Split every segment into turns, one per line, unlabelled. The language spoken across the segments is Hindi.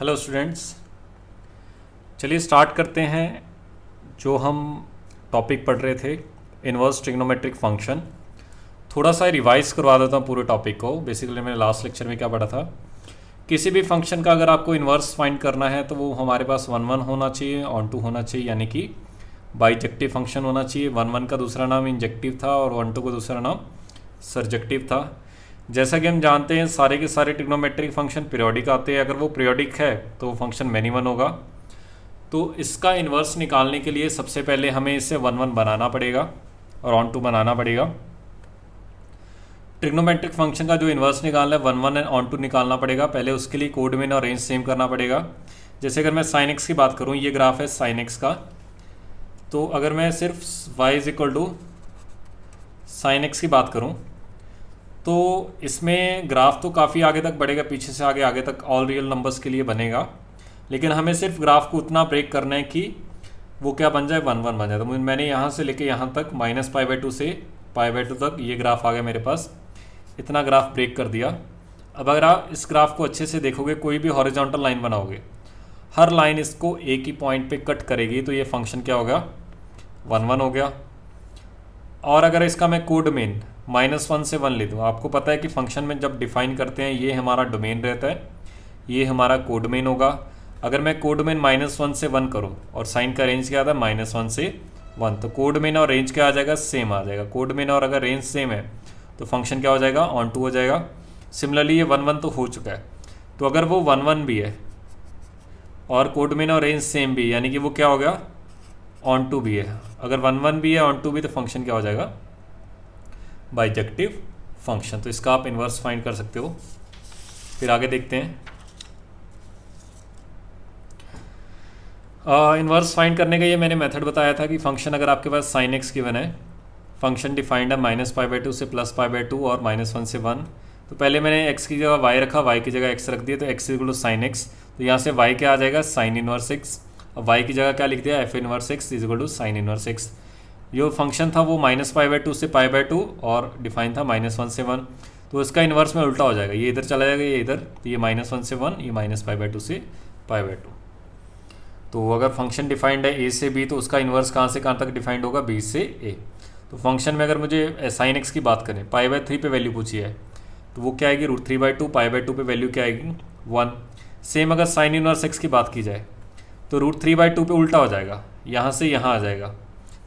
हेलो स्टूडेंट्स, चलिए स्टार्ट करते हैं। जो हम टॉपिक पढ़ रहे थे इन्वर्स ट्रिग्नोमेट्रिक फंक्शन, थोड़ा सा रिवाइज करवा देता हूँ पूरे टॉपिक को। बेसिकली मैंने लास्ट लेक्चर में क्या पढ़ा था, किसी भी फंक्शन का अगर आपको इन्वर्स फाइंड करना है तो वो हमारे पास वन वन होना चाहिए, ऑन टू होना चाहिए, यानी कि बाइजेक्टिव फंक्शन होना चाहिए। वन वन का दूसरा नाम इंजेक्टिव था और वन टू का दूसरा नाम सरजेक्टिव था। जैसा कि हम जानते हैं सारे के सारे ट्रिग्नोमेट्रिक फंक्शन पीरियोडिक आते हैं। अगर वो पीरियोडिक है तो वो फंक्शन मैनी वन होगा। तो इसका इन्वर्स निकालने के लिए सबसे पहले हमें इसे वन वन बनाना पड़ेगा और ऑन टू बनाना पड़ेगा। ट्रिग्नोमेट्रिक फंक्शन का जो इन्वर्स निकालना है one one and onto निकालना पड़ेगा। पहले उसके लिए कोड में और रेंज सेम करना पड़ेगा। जैसे अगर मैं साइन एक्स की बात करूँ, ये ग्राफ है साइन एक्स का, तो अगर मैं सिर्फ y is equal to sine x की बात करूँ तो इसमें ग्राफ तो काफ़ी आगे तक बढ़ेगा, पीछे से आगे आगे तक ऑल रियल नंबर्स के लिए बनेगा। लेकिन हमें सिर्फ ग्राफ को उतना ब्रेक करना है कि वो क्या बन जाए, वन वन बन जाए। तो मैंने यहाँ से लेके यहाँ तक -π/2 से π/2 तक ये ग्राफ आ गया मेरे पास। इतना ग्राफ ब्रेक कर दिया। अब अगर आप इस ग्राफ को अच्छे से देखोगे, कोई भी हॉरिजॉन्टल लाइन बनाओगे, हर लाइन इसको एक ही पॉइंट पे कट करेगी, तो ये फंक्शन क्या होगा, वन वन हो गया। और अगर इसका मैं कोड मेन -1 से 1 ले दूँ, आपको पता है कि फंक्शन में जब डिफाइन करते हैं ये हमारा डोमेन रहता है, ये हमारा कोड मेन होगा। अगर मैं कोड मेन -1 से 1 करूँ और साइन का रेंज क्या आता है -1 से 1, तो कोड मेन और रेंज क्या आ जाएगा, सेम आ जाएगा। कोड मेन और अगर रेंज सेम है तो फंक्शन क्या हो जाएगा, ऑन टू हो जाएगा। सिमिलरली ये 1 1 तो हो चुका है, तो अगर वो 1 1 भी है और कोड मेन और रेंज सेम भी, यानी कि वो क्या हो गया, ऑन टू भी है। अगर 1 1 भी है, ऑन टू भी, तो फंक्शन क्या हो जाएगा, बाइजेक्टिव फंक्शन। तो इसका आप इन्वर्स फाइंड कर सकते हो। फिर आगे देखते हैं। इन्वर्स फाइंड करने का ये मैंने मेथड बताया था कि फंक्शन अगर आपके पास साइन एक्स गिवन है, फंक्शन डिफाइंड है -π/2 से +π/2 और -1 से 1, तो पहले मैंने x की जगह y रखा, y की जगह x रख दिया, तो x equal to sine x, तो यहाँ से y क्या आ जाएगा, साइन इनवर्स एक्स। अब y की जगह क्या लिख दिया, f inverse x is equal to sine inverse x. जो फंक्शन था वो -π/2 से π/2 और डिफाइन था -1 से 1, तो इसका इन्वर्स में उल्टा हो जाएगा, ये इधर चला जाएगा, ये इधर, तो ये -1 से 1, ये -π/2 से π/2। तो अगर फंक्शन डिफाइंड है a से b, तो उसका इन्वर्स कहाँ से कहाँ तक डिफाइंड होगा, b से a। तो फंक्शन में अगर मुझे साइन एक्स की बात करें, π/3 पे वैल्यू पूछी है, तो वो क्या आएगी, √3/2, π/2 पे वैल्यू क्या आएगी, 1। सेम अगर साइन इनवर्स एक्स की बात की जाए तो √3/2 पे उल्टा हो जाएगा, यहाँ से यहाँ आ जाएगा,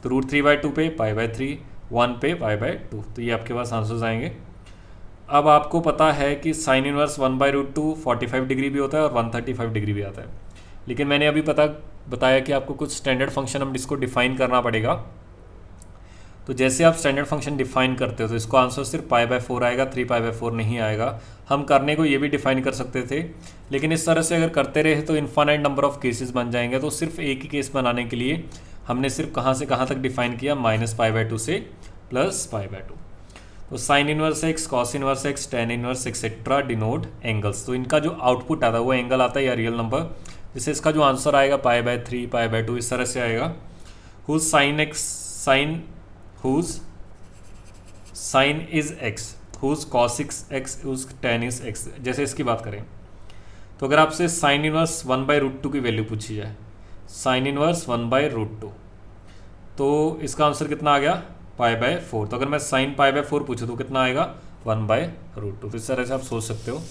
तो √3/2 पे π/3, 1 पे π/2, तो ये आपके पास आंसर्स आएंगे। अब आपको पता है कि साइन इनवर्स 1/√2 45 डिग्री भी होता है और 135 डिग्री भी आता है। लेकिन मैंने अभी बताया कि आपको कुछ स्टैंडर्ड फंक्शन हम इसको डिफाइन करना पड़ेगा। तो जैसे आप स्टैंडर्ड फंक्शन डिफाइन करते हो तो इसको आंसर सिर्फ π/4 आएगा, 3π/4 नहीं आएगा। हम करने को ये भी डिफाइन कर सकते थे, लेकिन इस तरह से अगर करते रहे तो इन्फानाइट नंबर ऑफ केसेस बन जाएंगे। तो सिर्फ एक ही केस बनाने के लिए हमने सिर्फ कहाँ से कहाँ तक डिफाइन किया, -π/2 से +π/2। तो sign inverse x, cos inverse x, tan inverse etcetera denote angles. तो इनका जो आउटपुट आता है वो एंगल आता है या रियल नंबर। जैसे इसका जो आंसर आएगा π/3, π/2 इस तरह से आएगा। Whose sine is x, whose cos x, whose tan is x. जैसे इसकी बात करें तो अगर आपसे साइन इनवर्स 1/√2 की वैल्यू पूछी जाए, साइन इनवर्स 1/√2, तो इसका आंसर कितना आ गया, π/4। तो अगर मैं साइन π/4 पूछूँ तो कितना आएगा, 1/√2। तो इस तरह से आप सोच सकते हो।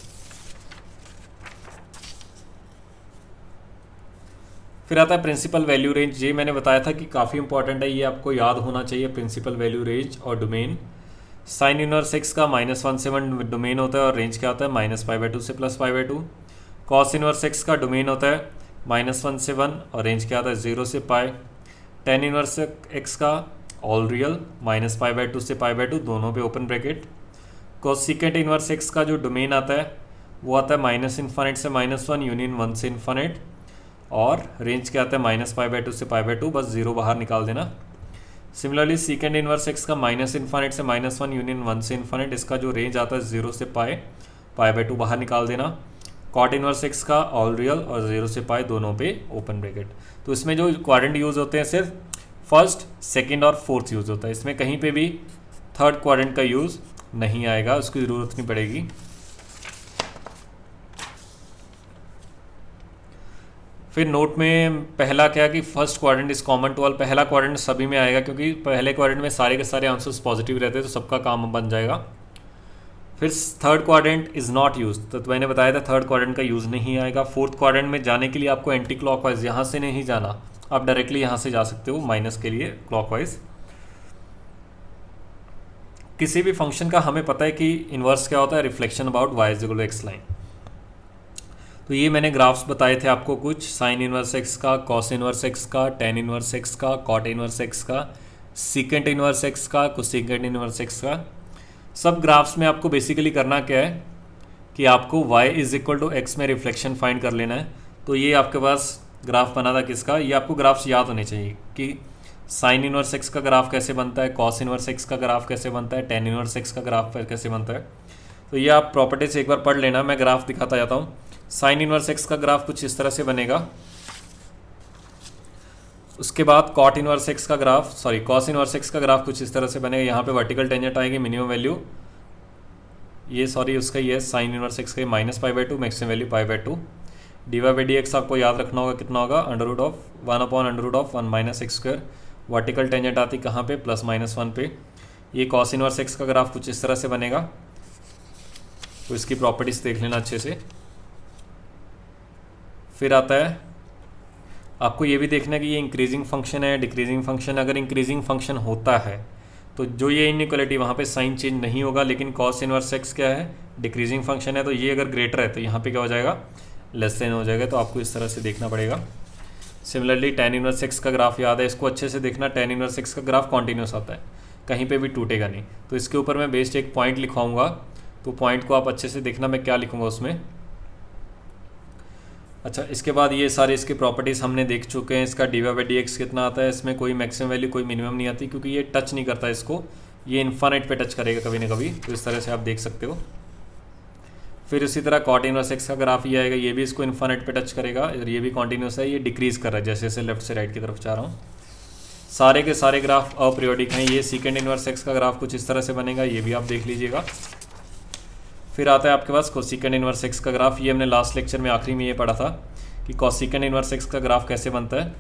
फिर आता है प्रिंसिपल वैल्यू रेंज। ये मैंने बताया था कि काफ़ी इंपॉर्टेंट है, ये आपको याद होना चाहिए, प्रिंसिपल वैल्यू रेंज और डोमेन। साइन इनवर्स एक्स का -1 से 1 डोमेन होता है और रेंज क्या होता है, -π/2 से +π/2। कॉस इनवर्स एक्स का डोमेन होता है -1 से 1 और रेंज क्या होता है, 0 से π। टेन इनवर्स एक्स का ऑल रियल, -π/2 से π/2, दोनों पे open bracket. Cosecant inverse x का जो डोमेन आता है वो आता है -∞ से -1 यूनियन 1 से इन्फानेट, और रेंज क्या आता है, -π/2 से π/2, बस 0 बाहर निकाल देना। सिमिलरली सीकेंड इनवर्स एक्स का -∞ से -1 यूनियन 1 से इन्फानेट, इसका जो रेंज आता है 0 से π/2 बाहर निकाल देना। कॉट इनवर्स एक्स का ऑल रियल और 0 से π, दोनों पे ओपन ब्रैकेट। तो इसमें जो क्वाड्रेंट यूज़ होते हैं सिर्फ फर्स्ट, सेकंड और फोर्थ यूज़ होता है, इसमें कहीं पे भी थर्ड क्वाड्रेंट का यूज़ नहीं आएगा, उसकी ज़रूरत नहीं पड़ेगी। फिर नोट में पहला क्या कि first quadrant is common to all, पहला क्वाड्रेंट सभी में आएगा क्योंकि पहले क्वाड्रेंट में सारे के सारे आंसर्स पॉजिटिव रहते हैं तो सबका काम बन जाएगा। फिर third quadrant is not use, तो मैंने बताया था थर्ड क्वाड्रेंट का यूज़ नहीं आएगा। फोर्थ क्वाड्रेंट में जाने के लिए आपको एंटी क्लॉकवाइज यहाँ से नहीं जाना, आप डायरेक्टली यहाँ से जा सकते हो माइनस के लिए क्लॉकवाइज। किसी भी फंक्शन का हमें पता है कि इन्वर्स क्या होता है, reflection about y is equal to x line. तो ये मैंने ग्राफ्स बताए थे आपको कुछ, साइन इनवर्स एक्स का, कॉस इनवर्स एक्स का, टेन इनवर्स एक्स का, कॉट इनवर्स एक्स का, सीकेंट इनवर्स एक्स का, कोसेकेंट इनवर्स एक्स का। सब ग्राफ्स में आपको बेसिकली करना क्या है कि आपको y is equal to x में रिफ्लेक्शन फाइंड कर लेना है। तो ये आपके पास ग्राफ बना था किसका, ये आपको ग्राफ्स याद होने चाहिए कि साइन इनवर्स एक्स का ग्राफ कैसे बनता है, कॉस इनवर्स एक्स का ग्राफ कैसे बनता है, टेन इनवर्स एक्स का ग्राफ कैसे बनता है। तो ये आप प्रॉपर्टी से एक बार पढ़ लेना, मैं ग्राफ दिखाता जाता हूँ। साइन इनवर्स एक्स का ग्राफ कुछ इस तरह से बनेगा। उसके बाद कॉट इनवर्स एक्स का graph, sorry cos inverse x का ग्राफ कुछ इस तरह से बनेगा। यहाँ पे वर्टिकल टेंजेंट आएगी मिनिमम वैल्यू, ये सॉरी उसका ये साइन इनवर्स एक्स का -π/2, मैक्सिमम वैल्यू π/2। dy/dx आपको याद रखना होगा कितना होगा, √1/√1 - x²। वर्टिकल टेंजेंट आती कहाँ पे, +-1 पे। ये कॉस इनवर्स एक्स का ग्राफ कुछ इस तरह से बनेगा। तो इसकी प्रॉपर्टीज देख लेना अच्छे से। फिर आता है आपको ये भी देखना है कि ये इंक्रीजिंग फंक्शन है डिक्रीजिंग फंक्शन। अगर इंक्रीजिंग फंक्शन होता है तो जो ये इनइक्वालिटी वहाँ पे साइन चेंज नहीं होगा, लेकिन कॉस इनवर्स एक्स क्या है, डिक्रीजिंग फंक्शन है, तो ये अगर ग्रेटर है तो यहाँ पे क्या हो जाएगा, लेस देन हो जाएगा। तो आपको इस तरह से देखना पड़ेगा। सिमिलरली टेन इनवर्स एक्स का ग्राफ याद है, इसको अच्छे से देखना। टेन इनवर्स एक्स का ग्राफ कॉन्टीन्यूस आता है, कहीं पर भी टूटेगा नहीं। तो इसके ऊपर मैं बेस्ड एक पॉइंट लिखवाऊँगा, तो पॉइंट को आप अच्छे से देखना मैं क्या लिखूँगा उसमें। अच्छा, इसके बाद ये सारे इसके प्रॉपर्टीज़ हमने देख चुके हैं। इसका dy/dx कितना आता है, इसमें कोई मैक्सिमम वैल्यू कोई मिनिमम नहीं आती क्योंकि ये टच नहीं करता इसको, ये इन्फानाइट पे टच करेगा कभी ना कभी। तो इस तरह से आप देख सकते हो। फिर इसी तरह कॉट इनवर्स एक्स का ग्राफ ये आएगा, ये भी इसको इन्फानाइट पे टच करेगा और ये भी कॉन्टीन्यूस है, ये डिक्रीज़ कर रहा है जैसे जैसे लेफ्ट से राइट की तरफ जा रहा हूँ। सारे के सारे ग्राफ अपीरियोडिक हैं। ये सीकेंड इनवर्स एक्स का ग्राफ कुछ इस तरह से बनेगा, ये भी आप देख लीजिएगा। फिर आता है आपके पास कोसेकेंट इनवर्स एक्स का ग्राफ, ये हमने लास्ट लेक्चर में आखिरी में ये पढ़ा था कि कोसेकेंट इनवर्स एक्स का ग्राफ कैसे बनता है।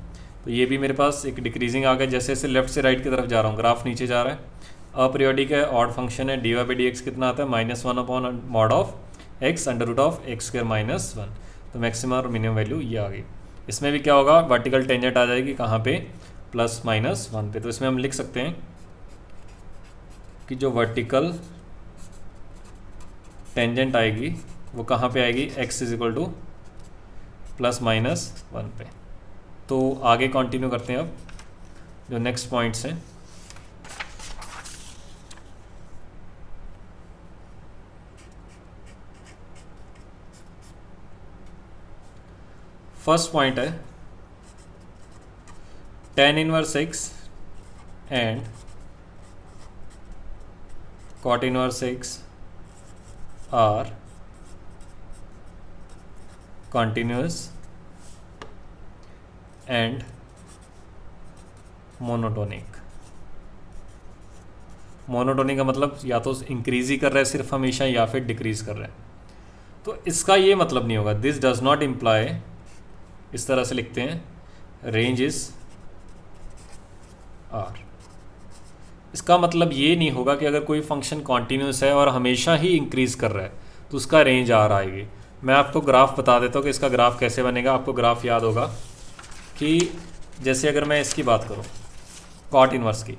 तो ये भी मेरे पास एक डिक्रीजिंग आ गया, जैसे जैसे लेफ्ट से राइट की तरफ जा रहा हूँ ग्राफ नीचे जा रहा है। अपीरियोडिक है, ऑड फंक्शन है, dy/dx कितना आता है, -1/mod(x)√x²-1। तो मैक्सिमम और मिनिमम वैल्यू ये आ गई। इसमें भी क्या होगा, वर्टिकल टेंजेंट आ जाएगी कहाँ पे, +-1 पे। तो इसमें हम लिख सकते हैं कि जो वर्टिकल टेंजेंट आएगी वो कहाँ पे आएगी, x = +-1 पे। तो आगे कंटिन्यू करते हैं अब जो नेक्स्ट पॉइंट्स हैं। फर्स्ट पॉइंट है tan inverse x and cot inverse x are continuous and monotonic. Monotonic का मतलब या तो इंक्रीज ही कर रहा है सिर्फ हमेशा, या फिर डिक्रीज कर रहा है। तो इसका ये मतलब नहीं होगा, दिस डज नॉट इम्प्लाई, इस तरह से लिखते हैं, रेंज इज आर। इसका मतलब ये नहीं होगा कि अगर कोई फंक्शन कॉन्टीन्यूस है और हमेशा ही इंक्रीज कर रहा है तो उसका रेंज आर आएगी। मैं आपको ग्राफ बता देता हूँ कि इसका ग्राफ कैसे बनेगा। आपको ग्राफ याद होगा कि जैसे अगर मैं इसकी बात करूँ कॉट इनवर्स की,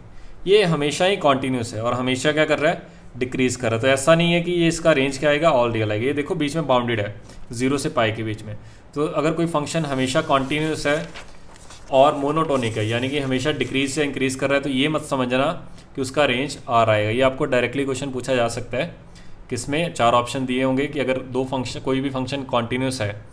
ये हमेशा ही कॉन्टीन्यूस है और हमेशा क्या कर रहा है, डिक्रीज़ कर रहा है। तो ऐसा नहीं है कि ये इसका रेंज क्या आएगा, ऑल रियल आएगा। ये देखो बीच में बाउंडेड है 0 से पाई के बीच में। तो अगर कोई फंक्शन हमेशा कॉन्टीन्यूस है और मोनोटोनिक है, यानी कि हमेशा डिक्रीज से इंक्रीज़ कर रहा है, तो ये मत समझना कि उसका रेंज आर आएगा। ये आपको डायरेक्टली क्वेश्चन पूछा जा सकता है, किसमें 4 ऑप्शन दिए होंगे कि अगर दो फंक्शन, कोई भी फंक्शन कॉन्टीन्यूस है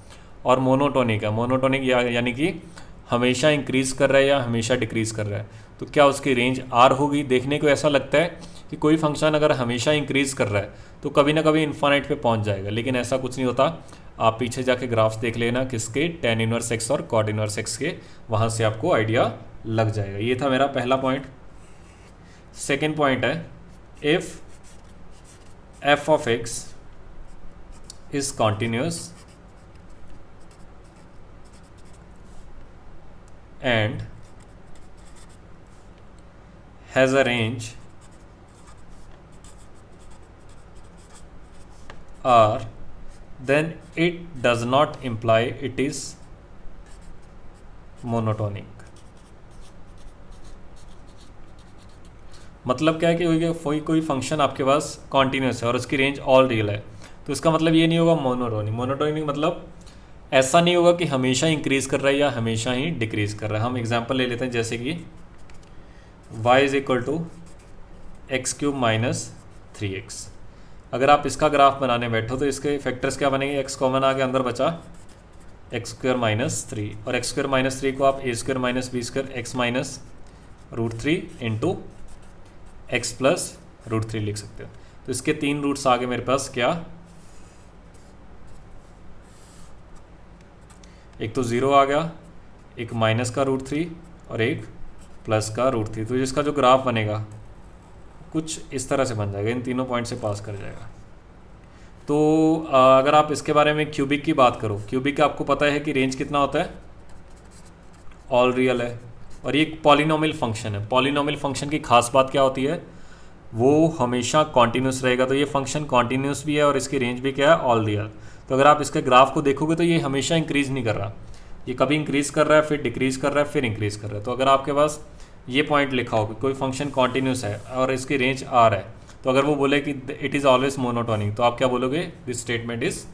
और मोनोटोनिक है, मोनोटोनिक यानी कि हमेशा इंक्रीज़ कर रहा है या हमेशा डिक्रीज़ कर रहा है, तो क्या उसकी रेंज आर होगी। देखने को ऐसा लगता है कि कोई फंक्शन अगर हमेशा इंक्रीज़ कर रहा है तो कभी ना कभी इन्फानाइट पे पहुंच जाएगा, लेकिन ऐसा कुछ नहीं होता। आप पीछे जाके ग्राफ्स देख लेना किसके, tan इनवर्स एक्स और cot इनवर्स एक्स के, वहाँ से आपको आइडिया लग जाएगा। ये था मेरा पहला पॉइंट। सेकेंड पॉइंट है, if f of x is continuous and has a range R, then it does not imply it is monotonic. मतलब क्या है कि कोई फंक्शन आपके पास कॉन्टीन्यूस है और उसकी रेंज ऑल रियल है, तो इसका मतलब ये नहीं होगा मोनोटोनिक. मोनोटोनिक मतलब ऐसा नहीं होगा कि हमेशा इंक्रीज कर रहा है या हमेशा ही डिक्रीज कर रहा है. हम एग्जांपल ले लेते हैं, जैसे कि y is equal to x cube minus 3x. अगर आप इसका ग्राफ बनाने बैठो तो इसके फैक्टर्स क्या बनेंगे, x कॉमन आगे अंदर बचा एक्स स्क्वायर माइनस 3, और एक्स स्क्वायर माइनस 3 को आप a square minus b square x minus √3 into x plus √3 लिख सकते हो. तो इसके 3 रूट्स आगे मेरे पास क्या, एक तो 0 आ गया, एक माइनस का √3 और एक प्लस का √3. तो जिसका जो ग्राफ बनेगा कुछ इस तरह से बन जाएगा, इन तीनों पॉइंट से पास कर जाएगा. तो अगर आप इसके बारे में क्यूबिक की बात करो, क्यूबिक का आपको पता है कि रेंज कितना होता है, ऑल रियल है, और ये एक पॉलिनोमियल फंक्शन है. पॉलिनोमियल फंक्शन की खास बात क्या होती है, वो हमेशा कॉन्टीन्यूस रहेगा. तो ये फंक्शन कॉन्टीन्यूस भी है और इसकी रेंज भी क्या है, ऑल रियल. तो अगर आप इसके ग्राफ को देखोगे तो ये हमेशा इंक्रीज़ नहीं कर रहा, ये कभी इंक्रीज़ कर रहा है, फिर डिक्रीज़ कर रहा है, फिर इंक्रीज़ कर रहा है. तो अगर आपके पास ये पॉइंट लिखा हो कि कोई फंक्शन कॉन्टीन्यूस है और इसकी रेंज आर है, तो अगर वो बोले कि इट इज़ ऑलवेज मोनोटोनिक, तो आप क्या बोलोगे, दिस स्टेटमेंट इज़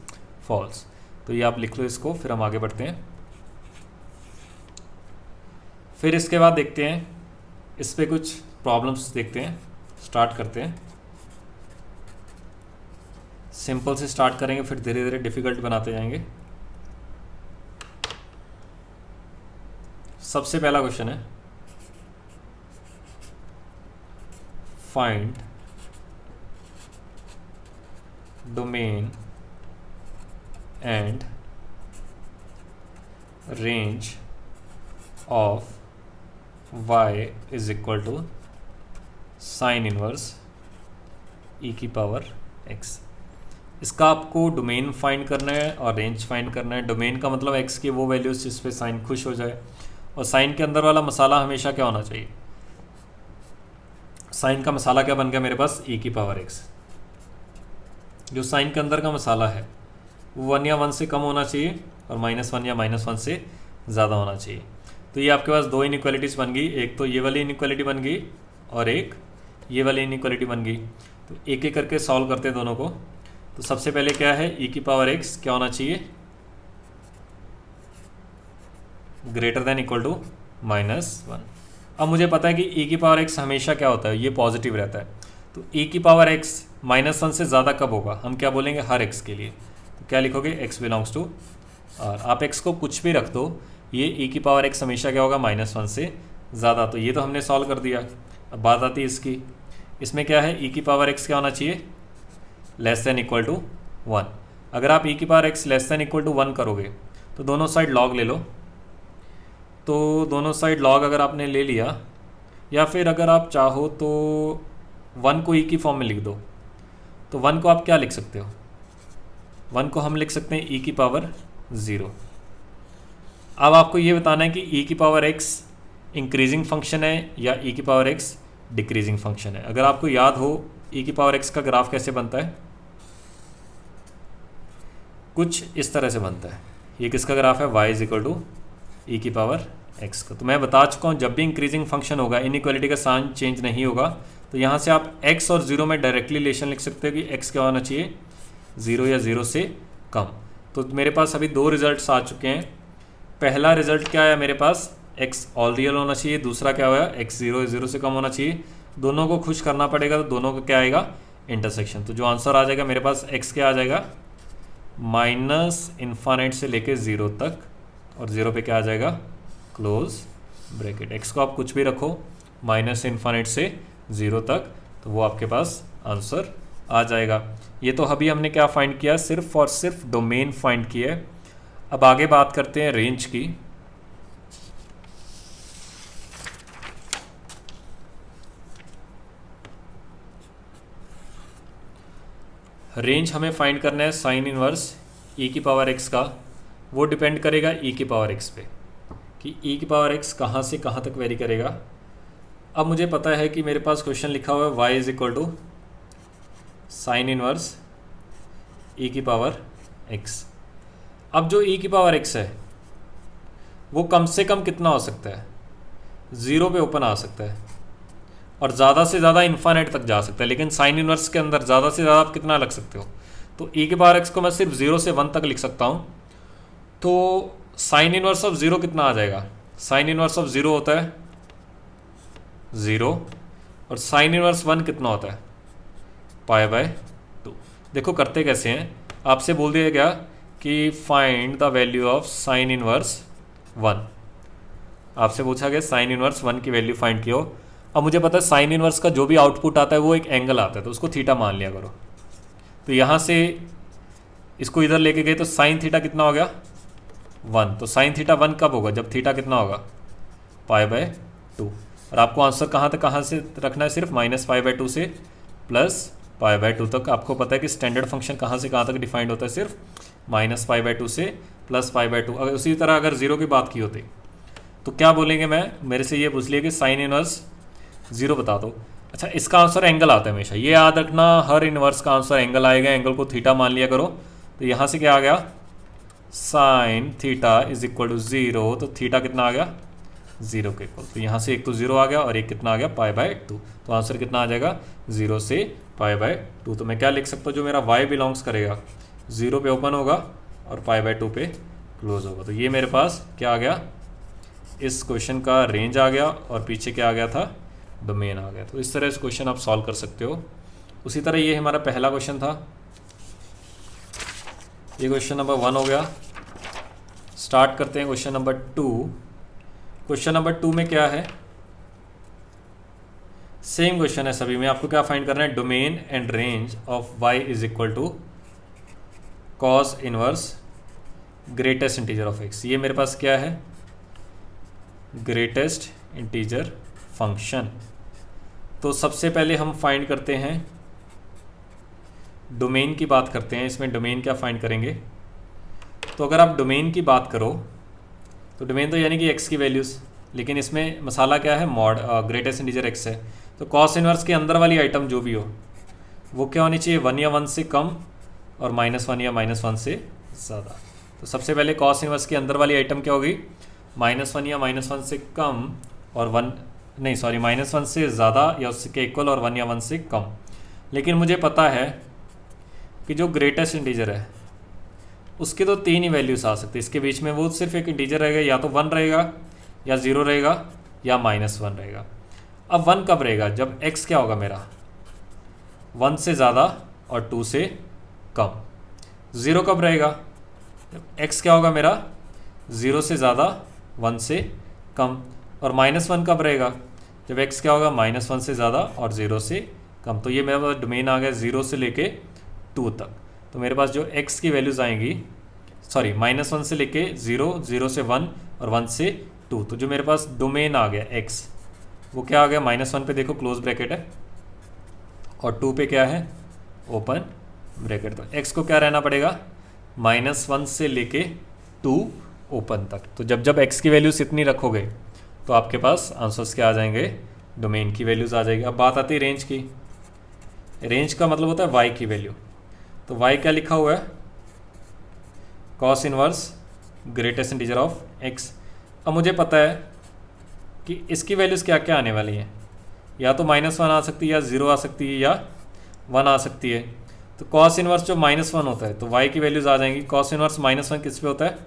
फॉल्स. तो ये आप लिख लो इसको, फिर हम आगे बढ़ते हैं. फिर इसके बाद देखते हैं इस पर कुछ प्रॉब्लम्स देखते हैं. स्टार्ट करते हैं, सिंपल से स्टार्ट करेंगे, फिर धीरे धीरे डिफ़िकल्ट बनाते जाएंगे. सबसे पहला क्वेश्चन है, find domain and range of y is equal to sine inverse e की पावर x. इसका आपको डोमेन फाइंड करना है और रेंज फाइंड करना है. डोमेन का मतलब x की वो वैल्यूज जिस पे साइन खुश हो जाए, और साइन के अंदर वाला मसाला हमेशा क्या होना चाहिए, साइन का मसाला क्या बन गया मेरे पास, e की पावर x. जो साइन के अंदर का मसाला है वो 1 या 1 से कम होना चाहिए और -1 या -1 से ज़्यादा होना चाहिए. तो ये आपके पास दो इनइक्वालिटीज़ बन गई, एक तो ये वाली इनइक्वालिटी बन गई और एक ये वाली इनइक्वालिटी बन गई. तो एक एक करके सॉल्व करते हैं दोनों को. तो सबसे पहले क्या है, e की पावर x क्या होना चाहिए, ग्रेटर देन इक्वल टू -1. अब मुझे पता है कि e की पावर x हमेशा क्या होता है, ये पॉजिटिव रहता है. तो e की पावर x -1 से ज़्यादा कब होगा, हम क्या बोलेंगे, हर x के लिए. तो क्या लिखोगे, x बिलोंग्स टू r. आप x को कुछ भी रख दो, ये e की पावर x हमेशा क्या होगा, -1 से ज़्यादा. तो ये तो हमने सॉल्व कर दिया. अब बात आती है इसकी, इसमें क्या है, e की पावर x क्या होना चाहिए, लेस देन इक्वल टू 1. अगर आप e की power x less than equal to 1 करोगे तो दोनों साइड लॉग ले लो. तो दोनों साइड लॉग अगर आपने ले लिया, या फिर अगर आप चाहो तो 1 को e की फॉर्म में लिख दो. तो 1 को आप क्या लिख सकते हो, 1 को हम लिख सकते हैं e की पावर 0. अब आपको ये बताना है कि e की पावर x इंक्रीजिंग फंक्शन है या e की पावर x डिक्रीजिंग फंक्शन है. अगर आपको याद हो e की पावर x का ग्राफ कैसे बनता है, कुछ इस तरह से बनता है. ये किसका ग्राफ है, y is equal to e की पावर x का. तो मैं बता चुका हूँ, जब भी इंक्रीजिंग फंक्शन होगा, इनइक्वालिटी का साइन चेंज नहीं होगा. तो यहाँ से आप x और 0 में डायरेक्टली रिलेशन लिख सकते हो कि x क्या होना चाहिए, 0 या 0 से कम. तो मेरे पास अभी दो रिजल्ट्स आ चुके हैं. पहला रिजल्ट क्या आया मेरे पास, x ऑल रियल होना चाहिए. दूसरा क्या हुआ, x 0 से कम होना चाहिए. दोनों को खुश करना पड़ेगा, तो दोनों का क्या आएगा, इंटरसेक्शन. तो जो आंसर आ जाएगा मेरे पास, x क्या आ जाएगा, -∞ से लेके 0 तक, और 0 पे क्या आ जाएगा, क्लोज ब्रैकेट. x को आप कुछ भी रखो -∞ से 0 तक, तो वो आपके पास आंसर आ जाएगा. ये तो अभी हमने क्या फाइंड किया, सिर्फ और सिर्फ डोमेन फाइंड किया है. अब आगे बात करते हैं रेंज की. रेंज हमें फाइंड करना है साइन इनवर्स e की पावर x का. वो डिपेंड करेगा e की पावर x पे. कि e की पावर x कहाँ से कहाँ तक वेरी करेगा। अब मुझे पता है कि मेरे पास क्वेश्चन लिखा हुआ है y is equal to sine inverse e की पावर x। अब जो e की पावर x है वो कम से कम कितना हो सकता है, 0 पे ओपन आ सकता है और ज़्यादा से ज़्यादा इन्फानेट तक जा सकता है। लेकिन साइन इनवर्स के अंदर ज़्यादा से ज़्यादा आप कितना लग सकते हो, तो e की पावर x को मैं सिर्फ 0 से 1 तक लिख सकता हूँ। तो साइन इनवर्स ऑफ 0 कितना आ जाएगा, साइन इनवर्स ऑफ 0 होता है 0 और साइन इनवर्स 1 कितना होता है π/2। देखो करते कैसे हैं, आपसे बोल दिया गया कि find the value of sine inverse 1, आपसे पूछा गया साइन इनवर्स 1 की वैल्यू फाइंड किया। अब मुझे पता है साइन इनवर्स का जो भी आउटपुट आता है वो एक एंगल आता है, तो उसको थीटा मान लिया करो। तो यहाँ से इसको इधर लेके गए तो साइन थीटा कितना हो गया 1, तो साइन थीटा 1 कब होगा, जब थीटा कितना होगा π/2। और आपको आंसर कहाँ से रखना है, सिर्फ -π/2 से +π/2 तक। आपको पता है कि स्टैंडर्ड फंक्शन कहाँ से कहाँ तक डिफाइंड होता है, सिर्फ -π/2 से +π/2। अगर उसी तरह अगर 0 की बात की होती तो क्या बोलेंगे, मैं मेरे से ये पूछ लिया कि साइन इनवर्स 0 बता दो। अच्छा, इसका आंसर एंगल आता है हमेशा, ये याद रखना, हर इनवर्स का आंसर एंगल आएगा, एंगल को थीटा मान लिया करो। तो यहाँ से क्या आ गया, sine theta is equal to 0, तो थीटा कितना आ गया 0 के इक्वल। तो यहाँ से एक तो 0 आ गया और एक कितना आ गया π/2। तो आंसर कितना आ जाएगा 0 से π/2। तो मैं क्या लिख सकता हूँ, जो मेरा y बिलोंग्स करेगा 0 पे ओपन होगा और π/2 पे क्लोज होगा। तो ये मेरे पास क्या आ गया, इस क्वेश्चन का रेंज आ गया और पीछे क्या आ गया था, डोमेन आ गया। तो इस तरह इस क्वेश्चन आप सॉल्व कर सकते हो। उसी तरह ये हमारा पहला क्वेश्चन था, ये क्वेश्चन नंबर 1 हो गया। स्टार्ट करते हैं क्वेश्चन नंबर 2। क्वेश्चन नंबर 2 में क्या है, सेम क्वेश्चन है सभी में। आपको क्या फाइंड करना है, domain and range of y is equal to cos inverse greatest integer of x। ये मेरे पास क्या है, ग्रेटेस्ट इंटीजर फंक्शन। तो सबसे पहले हम फाइंड करते हैं, डोमेन की बात करते हैं। इसमें डोमेन क्या फाइंड करेंगे, तो अगर आप डोमेन की बात करो तो डोमेन तो यानी कि x की वैल्यूज़, लेकिन इसमें मसाला क्या है, मॉड ग्रेटेस्ट इंटीजर x है। तो कॉस इनवर्स के अंदर वाली आइटम जो भी हो वो क्या होनी चाहिए, 1 या 1 से कम और -1 या -1 से ज़्यादा। तो सबसे पहले कॉस इनवर्स के अंदर वाली आइटम क्या होगी, -1 या -1 से कम और -1 से ज़्यादा या उसके इक्वल और 1 या 1 से कम। लेकिन मुझे पता है कि जो ग्रेटेस्ट इंटीजर है उसके तो 3 ही वैल्यूज आ सकती है इसके बीच में। वो सिर्फ एक इंटीजर रहेगा, या तो 1 रहेगा या 0 रहेगा या -1 रहेगा। अब 1 कब रहेगा, जब x क्या होगा मेरा 1 से ज़्यादा और 2 से कम। 0 कब रहेगा, जब x क्या होगा मेरा 0 से ज़्यादा 1 से कम। और -1 कब रहेगा, जब x क्या होगा -1 से ज़्यादा और 0 से कम। तो ये मेरा पास डोमेन आ गया 0 से लेके 2 तक। तो मेरे पास जो x की वैल्यूज़ आएंगी, सॉरी -1 से लेके 0, 0 से 1 और 1 से 2। तो जो मेरे पास डोमेन आ गया x, वो क्या आ गया, -1 पे देखो क्लोज ब्रैकेट है और 2 पे क्या है, ओपन ब्रैकेट। तो x को क्या रहना पड़ेगा, -1 से लेके 2 ओपन तक। तो जब x की वैल्यूज़ इतनी रखोगे तो आपके पास आंसर्स क्या आ जाएंगे, डोमेन की वैल्यूज़ आ जाएगी। अब बात आती है रेंज की। रेंज का मतलब होता है y की वैल्यू। तो y क्या लिखा हुआ है, cos inverse greatest integer of x। अब मुझे पता है कि इसकी वैल्यूज़ क्या क्या आने वाली हैं, या तो -1 आ सकती है, या 0 आ सकती है, या 1 आ सकती है। तो कॉस इनवर्स जो -1 होता है तो y की वैल्यूज़ आ जाएंगी। कॉस इनवर्स -1 किस पे होता है,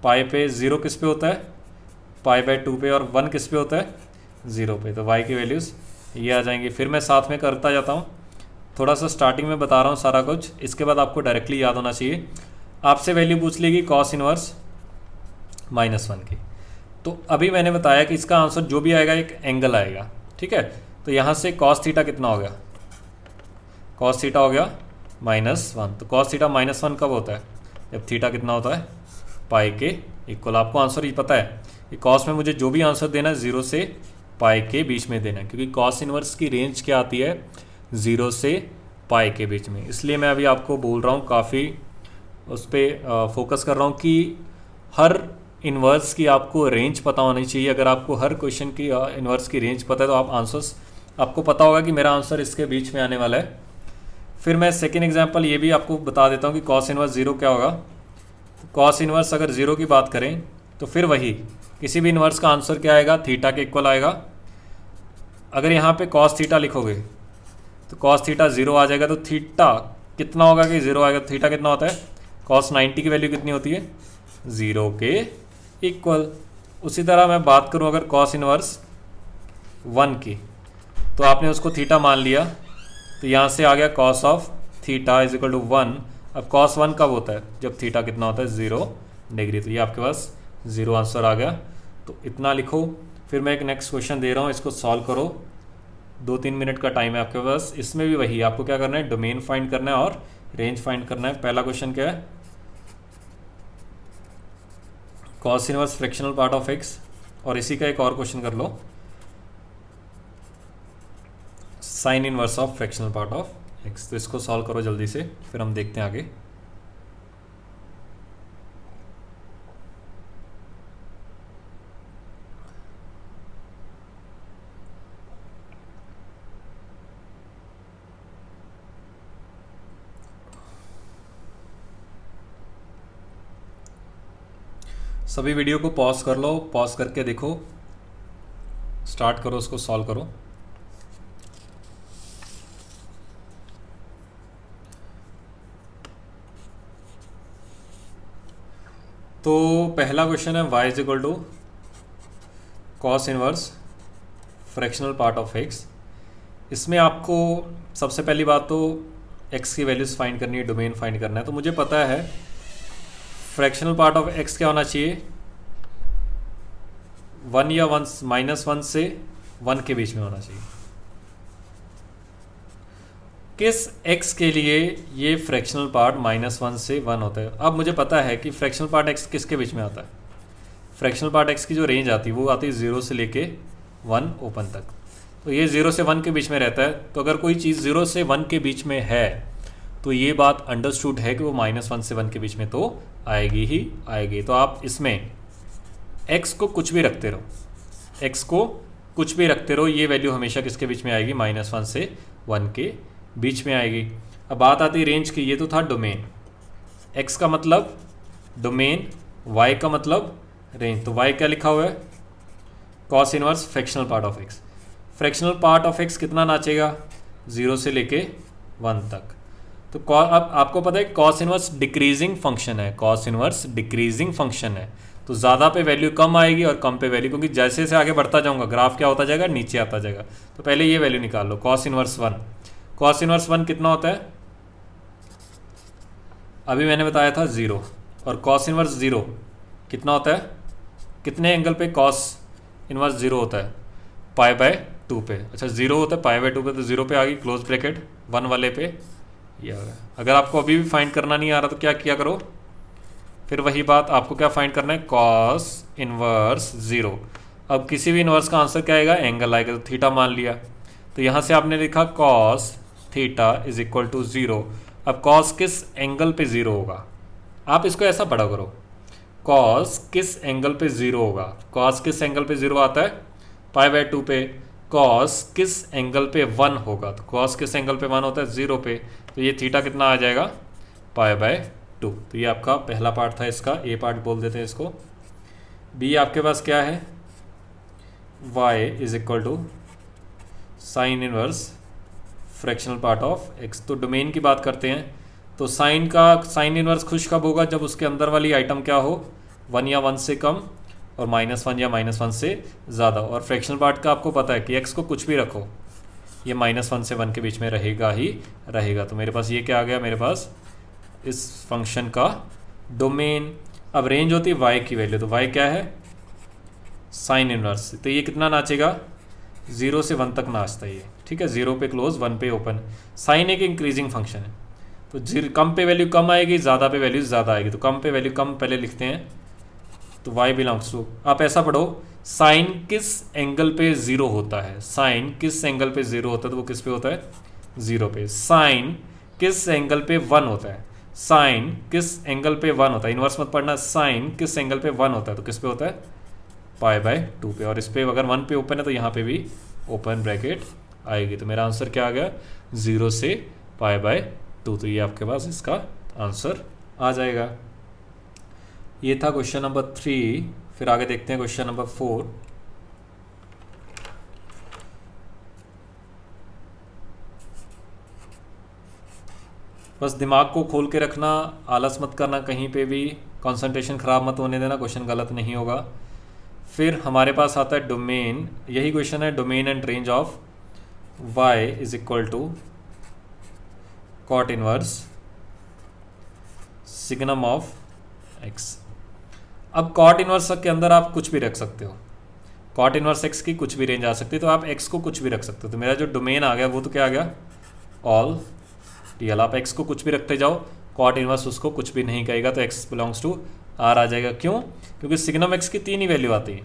पाई पे। 0 किस पे होता है, π/2 पे। और 1 किस पे होता है, 0 पे। तो y की वैल्यूज़ ये आ जाएंगी। फिर मैं साथ में करता जाता हूँ, थोड़ा सा स्टार्टिंग में बता रहा हूँ सारा कुछ, इसके बाद आपको डायरेक्टली याद होना चाहिए। आपसे वैल्यू पूछ लेगी कॉस इनवर्स -1 की। तो अभी मैंने बताया कि इसका आंसर जो भी आएगा एक एंगल आएगा, ठीक है। तो यहाँ से कॉस थीटा कितना हो गया, कॉस थीटा हो गया -1। तो कॉस थीटा -1 कब होता है, जब थीटा कितना होता है, पाई के इक्वल। आपको आंसर ये पता है कि कॉस में मुझे जो भी आंसर देना है 0 से पाई के बीच में देना है, क्योंकि कॉस इनवर्स की रेंज क्या आती है, 0 से पाई के बीच में। इसलिए मैं अभी आपको बोल रहा हूँ, काफ़ी उस पर फोकस कर रहा हूँ कि हर इन्वर्स की आपको रेंज पता होनी चाहिए। अगर आपको हर क्वेश्चन की इन्वर्स की रेंज पता है तो आप आंसर्स आपको पता होगा कि मेरा आंसर इसके बीच में आने वाला है। फिर मैं सेकेंड एग्जाम्पल ये भी आपको बता देता हूँ कि कॉस इन्वर्स ज़ीरो क्या होगा। तो कॉस इन्वर्स अगर ज़ीरो की बात करें तो फिर वही किसी भी इन्वर्स का आंसर क्या आएगा, थीटा के इक्वल आएगा। अगर यहाँ पे कॉस थीटा लिखोगे तो कॉस थीटा ज़ीरो आ जाएगा। तो थीटा कितना होगा कि ज़ीरो आएगा। तो थीटा कितना होता है, कॉस 90 की वैल्यू कितनी होती है, ज़ीरो के इक्वल। उसी तरह मैं बात करूँ अगर कॉस इन्वर्स 1 की, तो आपने उसको थीटा मान लिया तो यहाँ से आ गया cos of theta is equal to 1। अब कॉस 1 कब होता है, जब थीटा कितना होता है, 0 डिग्री। तो ये आपके पास 0 आंसर आ गया। तो इतना लिखो। फिर मैं एक नेक्स्ट क्वेश्चन दे रहा हूँ, इसको सॉल्व करो। 2-3 मिनट का टाइम है आपके पास। इसमें भी वही आपको क्या करना है, डोमेन फाइंड करना है और रेंज फाइंड करना है। पहला क्वेश्चन क्या है, cos inverse fractional part of x. और इसी का एक और क्वेश्चन कर लो, sine inverse of fractional part of x. तो इसको सॉल्व करो जल्दी से, फिर हम देखते हैं आगे। सभी वीडियो को पॉज कर लो, पॉज करके देखो, स्टार्ट करो, उसको सॉल्व करो। तो पहला क्वेश्चन है y is equal to cos inverse fractional part of x। इसमें आपको सबसे पहली बात तो x की वैल्यूज फाइंड करनी है, डोमेन फाइंड करना है। तो मुझे पता है फ्रैक्शनल पार्ट ऑफ x क्या होना चाहिए, 1 या -1 से 1 के बीच में होना चाहिए। किस x के लिए ये फ्रैक्शनल पार्ट -1 से 1 होता है। अब मुझे पता है कि फ्रैक्शनल पार्ट x किसके बीच में आता है, फ्रैक्शनल पार्ट x की जो रेंज आती है वो आती है 0 से लेके 1 ओपन तक। तो ये 0 से 1 के बीच में रहता है। तो अगर कोई चीज़ 0 से 1 के बीच में है तो ये बात अंडरस्टूड है कि वो -1 से 1 के बीच में तो आएगी ही आएगी। तो आप इसमें x को कुछ भी रखते रहो, x को कुछ भी रखते रहो, ये वैल्यू हमेशा किसके बीच में आएगी, -1 से 1 के बीच में आएगी। अब बात आती है रेंज की। ये तो था डोमेन, x का मतलब डोमेन, y का मतलब रेंज। तो y क्या लिखा हुआ है, cos inverse fractional part of x। Fractional part of x कितना नाचेगा, 0 से लेके 1 तक। तो अब आपको पता है कॉस इनवर्स डिक्रीजिंग फंक्शन है, कॉस इनवर्स डिक्रीजिंग फंक्शन है। तो ज़्यादा पे वैल्यू कम आएगी और कम पे वैल्यू, क्योंकि जैसे जैसे आगे बढ़ता जाऊंगा ग्राफ क्या होता जाएगा, नीचे आता जाएगा। तो पहले ये वैल्यू निकाल लो, कॉस इनवर्स 1। कॉस इनवर्स 1 कितना होता है, अभी मैंने बताया था 0। और कॉस इनवर्स 0 कितना होता है, कितने एंगल पे कॉस इनवर्स 0 होता है, π/2 पे। अच्छा 0 होता है π/2 पे, तो 0 पे आ गई क्लोज ब्रैकेट, 1 वाले पे ये आ गया। अगर आपको अभी भी फाइंड करना नहीं आ रहा तो क्या किया करो, फिर वही बात, आपको क्या फाइंड करना है, कॉस इनवर्स 0। अब किसी भी इनवर्स का आंसर क्या आएगा, एंगल आएगा। तो थीटा मान लिया, तो यहाँ से आपने लिखा cos theta is equal to 0। अब कॉस किस एंगल पे 0 होगा, आप इसको ऐसा बड़ा करो, कॉस किस एंगल पे 0 होगा। कॉस किस एंगल पे 0 आता है, π/2 पे। कॉस किस एंगल पे 1 होगा, तो कॉस किस एंगल पे 1 होता है, 0 पे। तो ये थीटा कितना आ जाएगा, π/2। तो ये आपका पहला पार्ट था, इसका ए पार्ट बोल देते हैं इसको। बी आपके पास क्या है, y is equal to sine inverse fractional part of x। तो डोमेन की बात करते हैं, तो साइन इनवर्स खुश कब होगा, जब उसके अंदर वाली आइटम क्या हो, 1 या 1 से कम और -1 या -1 से ज़्यादा। और फ्रैक्शनल पार्ट का आपको पता है कि x को कुछ भी रखो ये -1 से 1 के बीच में रहेगा ही रहेगा। तो मेरे पास ये क्या आ गया, मेरे पास इस फंक्शन का डोमेन। अब रेंज होती है y की वैल्यू, तो y क्या है, साइन इनवर्स। तो ये कितना नाचेगा, 0 से 1 तक नाचता है ये, ठीक है, 0 पे क्लोज 1 पे ओपन। साइन एक इंक्रीजिंग फंक्शन है, तो कम पे वैल्यू कम आएगी, ज़्यादा पे वैल्यू ज़्यादा आएगी। तो कम पे वैल्यू कम पहले लिखते हैं, तो y बिलोंग्स टू, आप ऐसा पढ़ो, साइन किस एंगल पे 0 होता है, साइन किस एंगल पे 0 होता है, तो वो किस पे होता है, 0 पे। साइन किस एंगल पे 1 होता है, साइन किस एंगल पे 1 होता है, इन्वर्स मत पढ़ना, साइन किस एंगल पे 1 होता है, तो किस पे होता है, π/2 पे, और इस पे अगर 1 पे ओपन है तो यहाँ पे भी ओपन ब्रैकेट आएगी। तो मेरा आंसर क्या आ गया, 0 से π/2। तो ये आपके पास इसका आंसर आ जाएगा। ये था क्वेश्चन नंबर 3। फिर आगे देखते हैं क्वेश्चन नंबर 4। बस दिमाग को खोल के रखना, आलस मत करना, कहीं पे भी कंसंट्रेशन ख़राब मत होने देना, क्वेश्चन गलत नहीं होगा। फिर हमारे पास आता है डोमेन, यही क्वेश्चन है, domain and range of y is equal to cot inverse signum of x। अब कॉट इनवर्स के अंदर आप कुछ भी रख सकते हो, कॉट इनवर्स x की कुछ भी रेंज आ सकती है, तो आप x को कुछ भी रख सकते हो। तो मेरा जो डोमेन आ गया वो तो क्या आ गया, ऑल रियल। आप x को कुछ भी रखते जाओ, कॉट इनवर्स उसको कुछ भी नहीं कहेगा, तो x बिलोंग्स टू r आ जाएगा। क्यों, क्योंकि सिग्नम x की 3 ही वैल्यू आती है।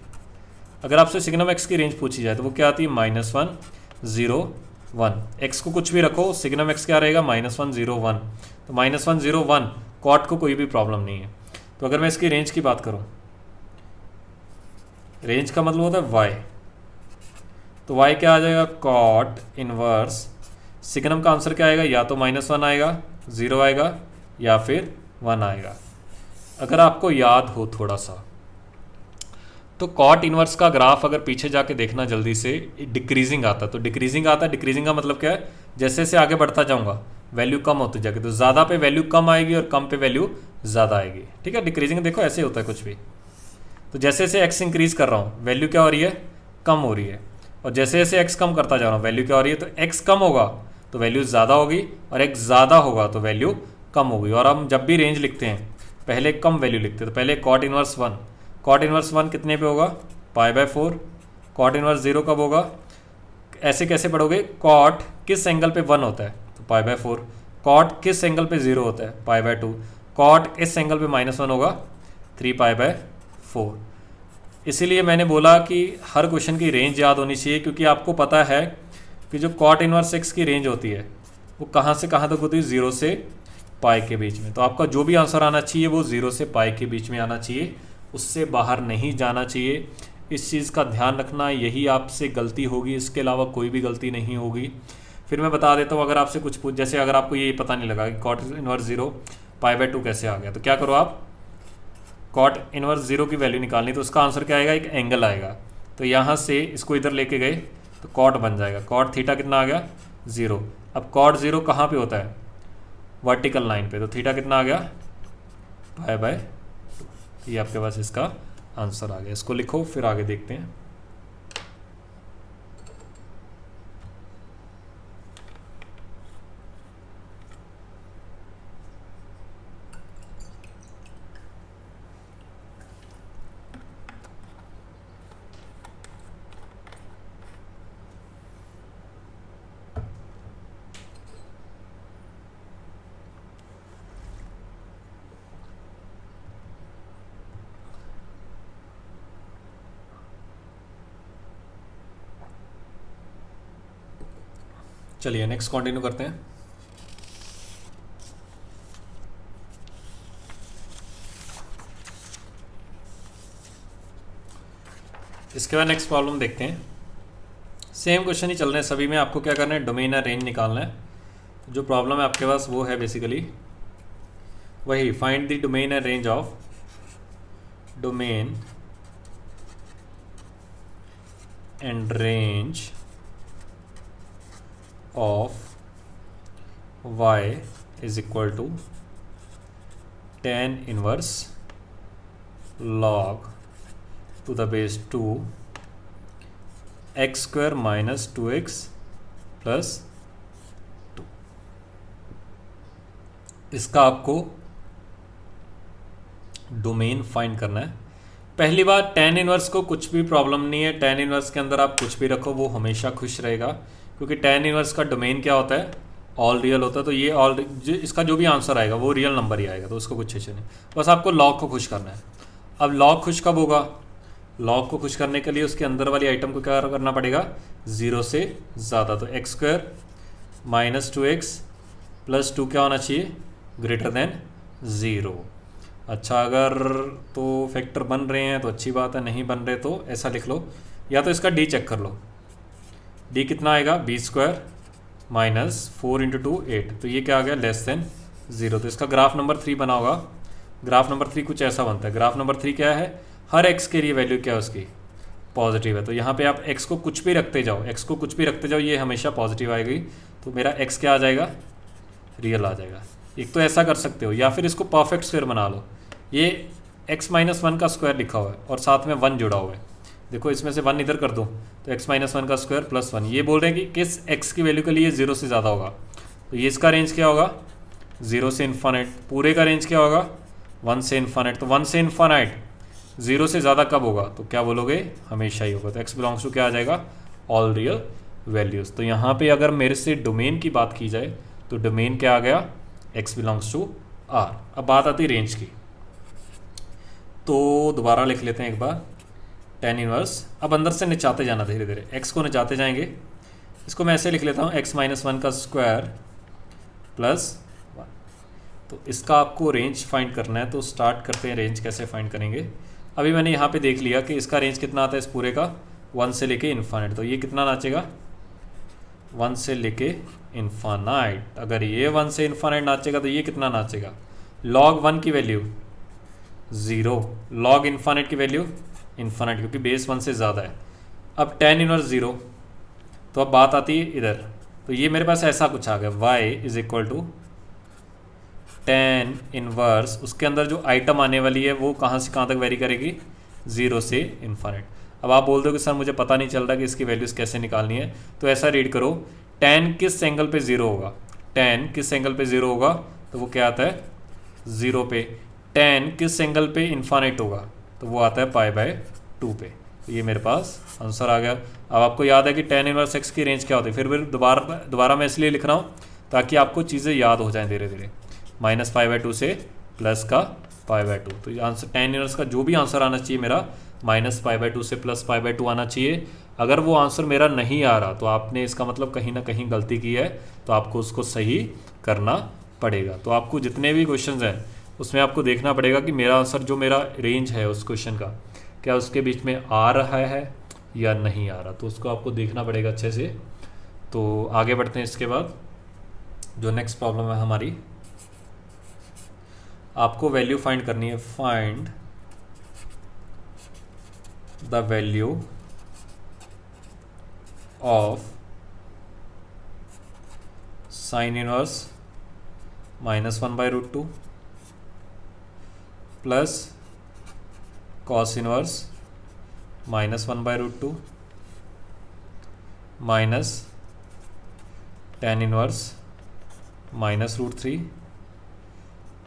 अगर आपसे सिग्नम x की रेंज पूछी जाए तो वो क्या आती है, -1 0 1। x को कुछ भी रखो, सिग्नम x क्या रहेगा, -1 0 1। तो -1 0 1 कॉट को कोई भी प्रॉब्लम नहीं है। तो अगर मैं इसकी रेंज की बात करूं, रेंज का मतलब होता है y, तो y क्या आ जाएगा, कॉट इनवर्स सिग्नम का आंसर क्या आएगा, या तो -1 आएगा, 0 आएगा, या फिर 1 आएगा। अगर आपको याद हो थोड़ा सा, तो कॉट इनवर्स का ग्राफ अगर पीछे जाके देखना जल्दी से, डिक्रीजिंग आता है। तो डिक्रीजिंग आता है, डिक्रीजिंग का मतलब क्या है, जैसे जैसे आगे बढ़ता जाऊंगा वैल्यू कम होती जाएगी, तो ज़्यादा पे वैल्यू कम आएगी और कम पे वैल्यू ज़्यादा आएगी। ठीक है, डिक्रीजिंग देखो ऐसे होता है कुछ भी। तो जैसे जैसे एक्स इंक्रीज कर रहा हूँ वैल्यू क्या हो रही है, कम हो रही है, और जैसे जैसे एक्स कम करता जा रहा हूँ वैल्यू क्या हो रही है, तो एक्स कम होगा तो वैल्यू ज़्यादा होगी, और एक्स ज़्यादा होगा तो वैल्यू कम होगी। और हम जब भी रेंज लिखते हैं पहले कम वैल्यू लिखते हैं, तो पहले कॉट इनवर्स 1, कॉट इनवर्स 1 कितने पे होगा, π/4। कॉट इनवर्स 0 कब होगा, ऐसे कैसे पढ़ोगे, कॉट किस एंगल पे 1 होता है, तो π/4। कॉट किस एंगल पे 0 होता है, π/2। कॉट इस एंगल पे -1 होगा, 3π/4। इसीलिए मैंने बोला कि हर क्वेश्चन की रेंज याद होनी चाहिए, क्योंकि आपको पता है कि जो कॉट इनवर्स x की रेंज होती है वो कहाँ से कहाँ तक होती है, 0 से पाई के बीच में। तो आपका जो भी आंसर आना चाहिए वो 0 से पाई के बीच में आना चाहिए, उससे बाहर नहीं जाना चाहिए। इस चीज़ का ध्यान रखना, यही आपसे गलती होगी, इसके अलावा कोई भी गलती नहीं होगी। फिर मैं बता देता हूँ, अगर आपसे कुछ पूछ, जैसे अगर आपको ये पता नहीं लगा कि कॉट इनवर्स 0 π/2 कैसे आ गया, तो क्या करो आप, कॉट इनवर्स 0 की वैल्यू निकालनी, तो उसका आंसर क्या आएगा, एक एंगल आएगा। तो यहाँ से इसको इधर लेके गए तो कॉट बन जाएगा, कॉट थीटा कितना आ गया, 0। अब कॉट 0 कहाँ पे होता है, वर्टिकल लाइन पे, तो थीटा कितना आ गया, π/2। ये आपके पास इसका आंसर आ गया। इसको लिखो, फिर आगे देखते हैं। चलिए नेक्स्ट कंटिन्यू करते हैं। इसके बाद नेक्स्ट प्रॉब्लम देखते हैं। सेम क्वेश्चन ही चल रहे हैं सभी में। आपको क्या करना है, डोमेन या रेंज निकालना है। जो प्रॉब्लम है आपके पास वो है बेसिकली वही, find the domain and range of domain and range of y is equal to tan inverse log to the base 2 x square minus 2x plus 2। इसका आपको डोमेन फाइंड करना है। पहली बात, tan इनवर्स को कुछ भी प्रॉब्लम नहीं है, tan इनवर्स के अंदर आप कुछ भी रखो वो हमेशा खुश रहेगा, क्योंकि tan इनवर्स का डोमेन क्या होता है, ऑल रियल होता है। तो ये ऑल, इसका जो भी आंसर आएगा वो रियल नंबर ही आएगा, तो उसको कुछ टेंशन नहीं, बस आपको लॉग को खुश करना है। अब लॉग खुश कब होगा, लॉग को खुश करने के लिए उसके अंदर वाली आइटम को क्या करना पड़ेगा, 0 से ज़्यादा। तो x² - 2x + 2 क्या होना चाहिए, ग्रेटर देन 0। अच्छा, अगर तो फैक्टर बन रहे हैं तो अच्छी बात है, नहीं बन रहे तो ऐसा लिख लो, या तो इसका डी चेक कर लो। डी कितना आएगा, बी स्क्वायर माइनस 4 इंटू 2 8, तो ये क्या आ गया, लेस देन 0। तो इसका ग्राफ नंबर 3 बना होगा। ग्राफ नंबर 3 कुछ ऐसा बनता है। ग्राफ नंबर 3 क्या है, हर एक्स के लिए वैल्यू क्या है उसकी, पॉजिटिव है। तो यहाँ पे आप एक्स को कुछ भी रखते जाओ, एक्स को कुछ भी रखते जाओ, ये हमेशा पॉजिटिव आएगी। तो मेरा एक्स क्या आ जाएगा, रियल आ जाएगा। एक तो ऐसा कर सकते हो, या फिर इसको परफेक्ट स्क्वायर बना लो। ये x माइनस 1 का स्क्वायर लिखा हुआ है और साथ में 1 जुड़ा हुआ है। देखो इसमें से 1 इधर कर दो तो x माइनस 1 का स्क्वायर प्लस 1। ये बोल रहे हैं कि किस x की वैल्यू के लिए 0 से ज़्यादा होगा। तो ये इसका रेंज क्या होगा, 0 से इन्फानाइट। पूरे का रेंज क्या होगा, 1 से इन्फानाइट। तो 1 से इन्फानाइट 0 से ज़्यादा कब होगा, तो क्या बोलोगे, हमेशा ही होगा। तो x बिलोंग्स टू क्या आ जाएगा, ऑल रियल वैल्यूज़। तो यहाँ पे अगर मेरे से डोमेन की बात की जाए तो डोमेन क्या आ गया, x बिलोंग्स टू r। अब बात आती रेंज की, तो दोबारा लिख लेते हैं एक बार, tan इनवर्स। अब अंदर से निचाते जाना धीरे धीरे, x को निचाते जाएंगे। इसको मैं ऐसे लिख लेता हूँ, x माइनस 1 का स्क्वायर प्लस 1। तो इसका आपको रेंज फाइंड करना है, तो स्टार्ट करते हैं। रेंज कैसे फाइंड करेंगे, अभी मैंने यहाँ पे देख लिया कि इसका रेंज कितना आता है इस पूरे का, 1 से लेके इन्फानाइट। तो ये कितना नाचेगा, 1 से लेके इन्फानाइट। अगर ये 1 से इन्फानाइट नाचेगा तो ये कितना नाचेगा, log 1 की वैल्यू 0, log इन्फानाइट की वैल्यू इन्फानाइट, क्योंकि बेस 1 से ज़्यादा है। अब tan इनवर्स 0, तो अब बात आती है इधर। तो ये मेरे पास ऐसा कुछ आ गया, y is equal to tan inverse, उसके अंदर जो आइटम आने वाली है वो कहाँ से कहाँ तक वेरी करेगी, 0 से इन्फानाइट। अब आप बोल दो कि सर मुझे पता नहीं चल रहा कि इसकी वैल्यूज़ कैसे निकालनी है। तो ऐसा रीड करो, tan किस एंगल पे 0 होगा, tan किस एंगल पे 0 होगा, तो वो क्या आता है 0 पे। tan किस एंगल पे इन्फानाइट होगा, तो वो आता है π/2 पे। तो ये मेरे पास आंसर आ गया। अब आपको याद है कि tan इनवर्स x की रेंज क्या होती है। फिर दोबारा मैं इसलिए लिख रहा हूँ ताकि आपको चीज़ें याद हो जाएं धीरे धीरे, -π/2 से प्लस का π/2। तो ये आंसर tan इनवर्स का जो भी आंसर आना चाहिए मेरा, -π/2 से +π/2 आना चाहिए। अगर वो आंसर मेरा नहीं आ रहा तो आपने इसका मतलब कहीं ना कहीं गलती की है, तो आपको उसको सही करना पड़ेगा। तो आपको जितने भी क्वेश्चंस हैं उसमें आपको देखना पड़ेगा कि मेरा आंसर, जो मेरा रेंज है उस क्वेश्चन का, क्या उसके बीच में आ रहा है या नहीं आ रहा। तो उसको आपको देखना पड़ेगा अच्छे से। तो आगे बढ़ते हैं। इसके बाद जो नेक्स्ट प्रॉब्लम है हमारी, आपको वैल्यू फाइंड करनी है। Find the value of sine inverse -1/√2 plus cos inverse -1/√2 minus tan inverse -√3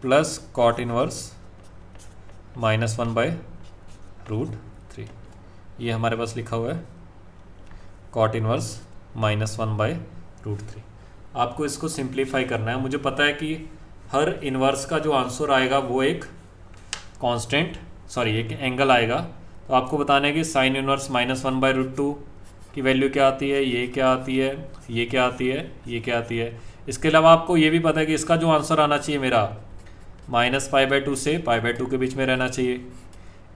plus cot inverse -1/√3। ये हमारे पास लिखा हुआ है कॉट इनवर्स -1/√3। आपको इसको सिंप्लीफाई करना है। मुझे पता है कि हर इनवर्स का जो आंसर आएगा वो एक कांस्टेंट, एक एंगल आएगा। तो आपको बताना है कि साइन इनवर्स -1/√2 की वैल्यू क्या आती है, ये क्या आती है, ये क्या आती है, ये क्या आती है। इसके अलावा आपको ये भी पता है कि इसका जो आंसर आना चाहिए मेरा, -π/2 से π/2 के बीच में रहना चाहिए।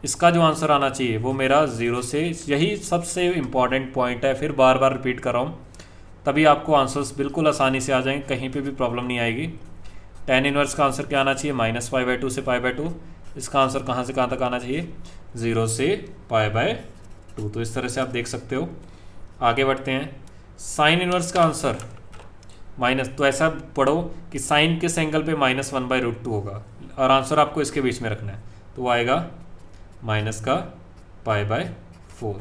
इसका जो आंसर आना चाहिए वो मेरा 0 से, यही सबसे इम्पॉर्टेंट पॉइंट है। फिर बार बार रिपीट कर रहा हूँ, तभी आपको आंसर्स बिल्कुल आसानी से आ जाएंगे, कहीं पे भी प्रॉब्लम नहीं आएगी। tan इनवर्स का आंसर क्या आना चाहिए, -π/2 से π/2। इसका आंसर कहाँ से कहाँ तक आना चाहिए, 0 से π/2। तो इस तरह से आप देख सकते हो। आगे बढ़ते हैं। साइन इनवर्स का आंसर तो ऐसा पढ़ो कि साइन किस एंगल पे -1/√2 होगा, और आंसर आपको इसके बीच में रखना है। तो वो आएगा माइनस का π/4।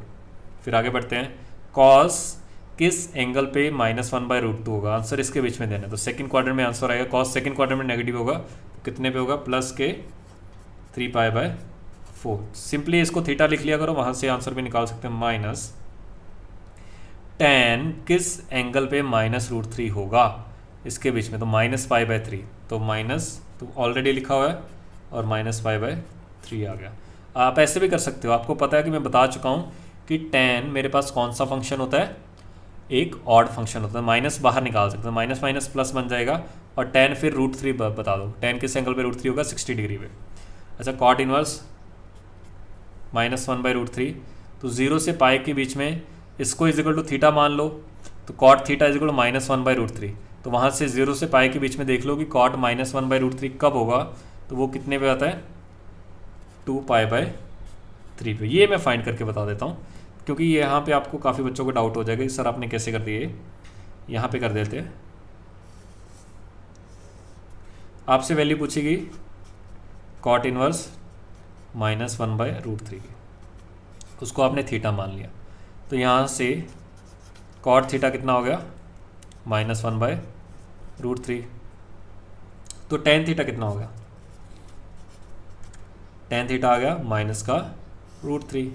फिर आगे बढ़ते हैं। कॉस किस एंगल पे -1/√2 होगा, आंसर इसके बीच में देना है। तो सेकंड क्वाड्रेंट में आंसर आएगा। कॉस सेकंड क्वाड्रेंट में नेगेटिव होगा, तो कितने पे होगा, प्लस के 3π/4। सिंपली इसको थीटा लिख लिया करो, वहाँ से आंसर भी निकाल सकते हैं। माइनस tan किस एंगल पे -√3 होगा, इसके बीच में, तो -π/3। तो माइनस तो ऑलरेडी लिखा हुआ है और -π/3 आ गया। आप ऐसे भी कर सकते हो। आपको पता है कि मैं बता चुका हूँ कि tan मेरे पास कौन सा फंक्शन होता है, एक ऑड फंक्शन होता है। माइनस बाहर निकाल सकते हैं, माइनस माइनस प्लस बन जाएगा और टेन फिर √3 बता दो, टेन किस एंगल पे √3 होगा, 60 डिग्री पे। अच्छा, कॉट इनवर्स -1/√3, तो 0 से पाई के बीच में इसको इजिकल टू थीटा मान लो, तो कॉट थीटा इजिकल टू -1/√3। तो वहाँ से 0 से पाई के बीच में देख लो कि कॉट -1/√3 कब होगा, तो वो कितने पे आता है, 2π/3 पे। ये मैं फाइंड करके बता देता हूँ, क्योंकि यहाँ पे आपको काफ़ी बच्चों को डाउट हो जाएगा कि सर आपने कैसे कर दिए। यहाँ पे कर देते हैं, आपसे वैल्यू पूछेगी कॉट इनवर्स -1/√3 की, उसको आपने थीटा मान लिया, तो यहाँ से कॉट थीटा कितना हो गया, -1/√3। तो टेन थीटा कितना हो गया, टेन थीटा आ गया -√3।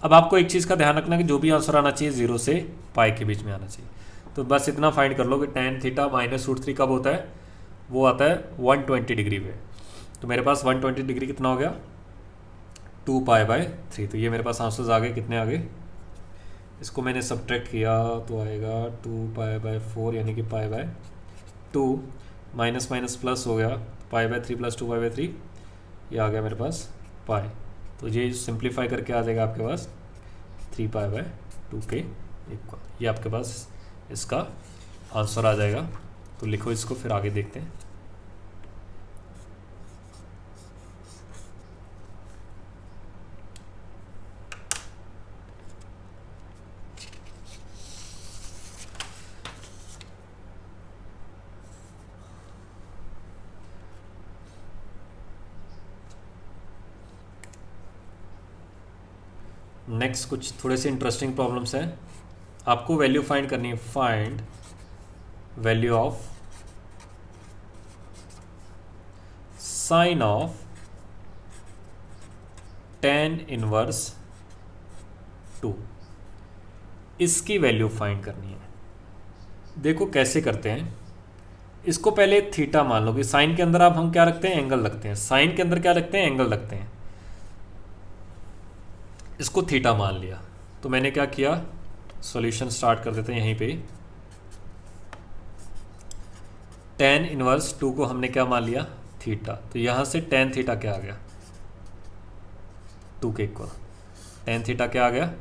अब आपको एक चीज़ का ध्यान रखना कि जो भी आंसर आना चाहिए 0 से पाई के बीच में आना चाहिए। तो बस इतना फाइंड कर लो कि टेन थीटा -√3 कब होता है, वो आता है 120 डिग्री पे। तो मेरे पास 120 डिग्री कितना हो गया, 2π/3। तो ये मेरे पास आंसर्स आ गए, कितने आ गए, इसको मैंने सब्ट्रैक्ट किया तो आएगा 2π/4 यानी कि π/2, माइनस माइनस प्लस हो गया, π/3 + 2π/3, ये आ गया मेरे पास पाई। तो ये सिंप्लीफाई करके आ जाएगा आपके पास 3π/2 के इक्वल। ये आपके पास इसका आंसर आ जाएगा। तो लिखो इसको, फिर आगे देखते हैं। नेक्स्ट कुछ थोड़े से इंटरेस्टिंग प्रॉब्लम्स हैं। आपको वैल्यू फाइंड करनी है, find value of sign of tan inverse 2, इसकी वैल्यू फाइंड करनी है। देखो कैसे करते हैं, इसको पहले थीटा मान लो कि साइन के अंदर आप हम क्या रखते हैं, एंगल रखते हैं। साइन के अंदर क्या रखते हैं, एंगल रखते हैं। इसको थीटा मान लिया, तो मैंने क्या किया, सॉल्यूशन स्टार्ट कर देते हैं यहीं पे। tan इनवर्स 2 को हमने क्या मान लिया, थीटा। तो यहाँ से tan थीटा क्या आ गया, 2 के इक्वल। tan थीटा क्या आ गया,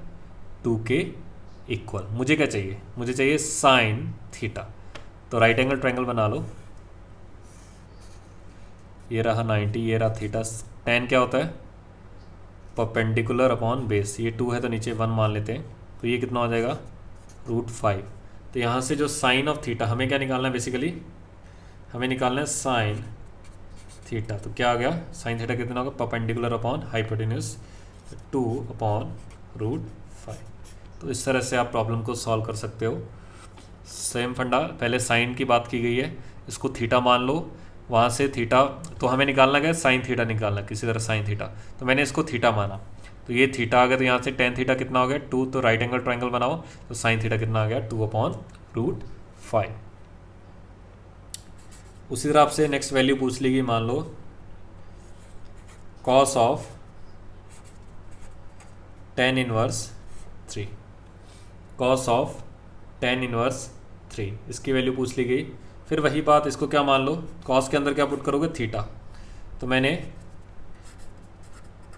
2 के इक्वल। मुझे क्या चाहिए, मुझे चाहिए साइन थीटा। तो राइट एंगल ट्रायंगल बना लो, ये रहा 90, ये रहा थीटा। tan क्या होता है, परपेंडिकुलर अपॉन बेस। ये 2 है तो नीचे 1 मान लेते हैं, तो ये कितना हो जाएगा, √5। तो यहाँ से जो साइन ऑफ थीटा, हमें क्या निकालना है, बेसिकली हमें निकालना है साइन थीटा। तो क्या आ गया, साइन थीटा कितना होगा, परपेंडिकुलर अपॉन हाइपोटेन्यूज 2/√5। तो इस तरह से आप प्रॉब्लम को सॉल्व कर सकते हो। सेम फंडा, पहले साइन की बात की गई है, इसको थीटा मान लो, वहाँ से थीटा, तो हमें निकालना क्या है, साइन थीटा निकालना, किसी तरह साइन थीटा। तो मैंने इसको थीटा माना, तो ये थीटा आ गया। तो यहाँ से tan थीटा कितना हो गया, 2। तो राइट एंगल ट्रायंगल बनाओ, तो साइन थीटा कितना आ गया, 2/√5। उसी तरह आपसे नेक्स्ट वैल्यू पूछ लेगी, मान लो cos of tan inverse 3, cos of tan inverse 3, इसकी वैल्यू पूछ ली गई। फिर वही बात, इसको क्या मान लो, कॉस के अंदर क्या पुट करोगे, थीटा। तो मैंने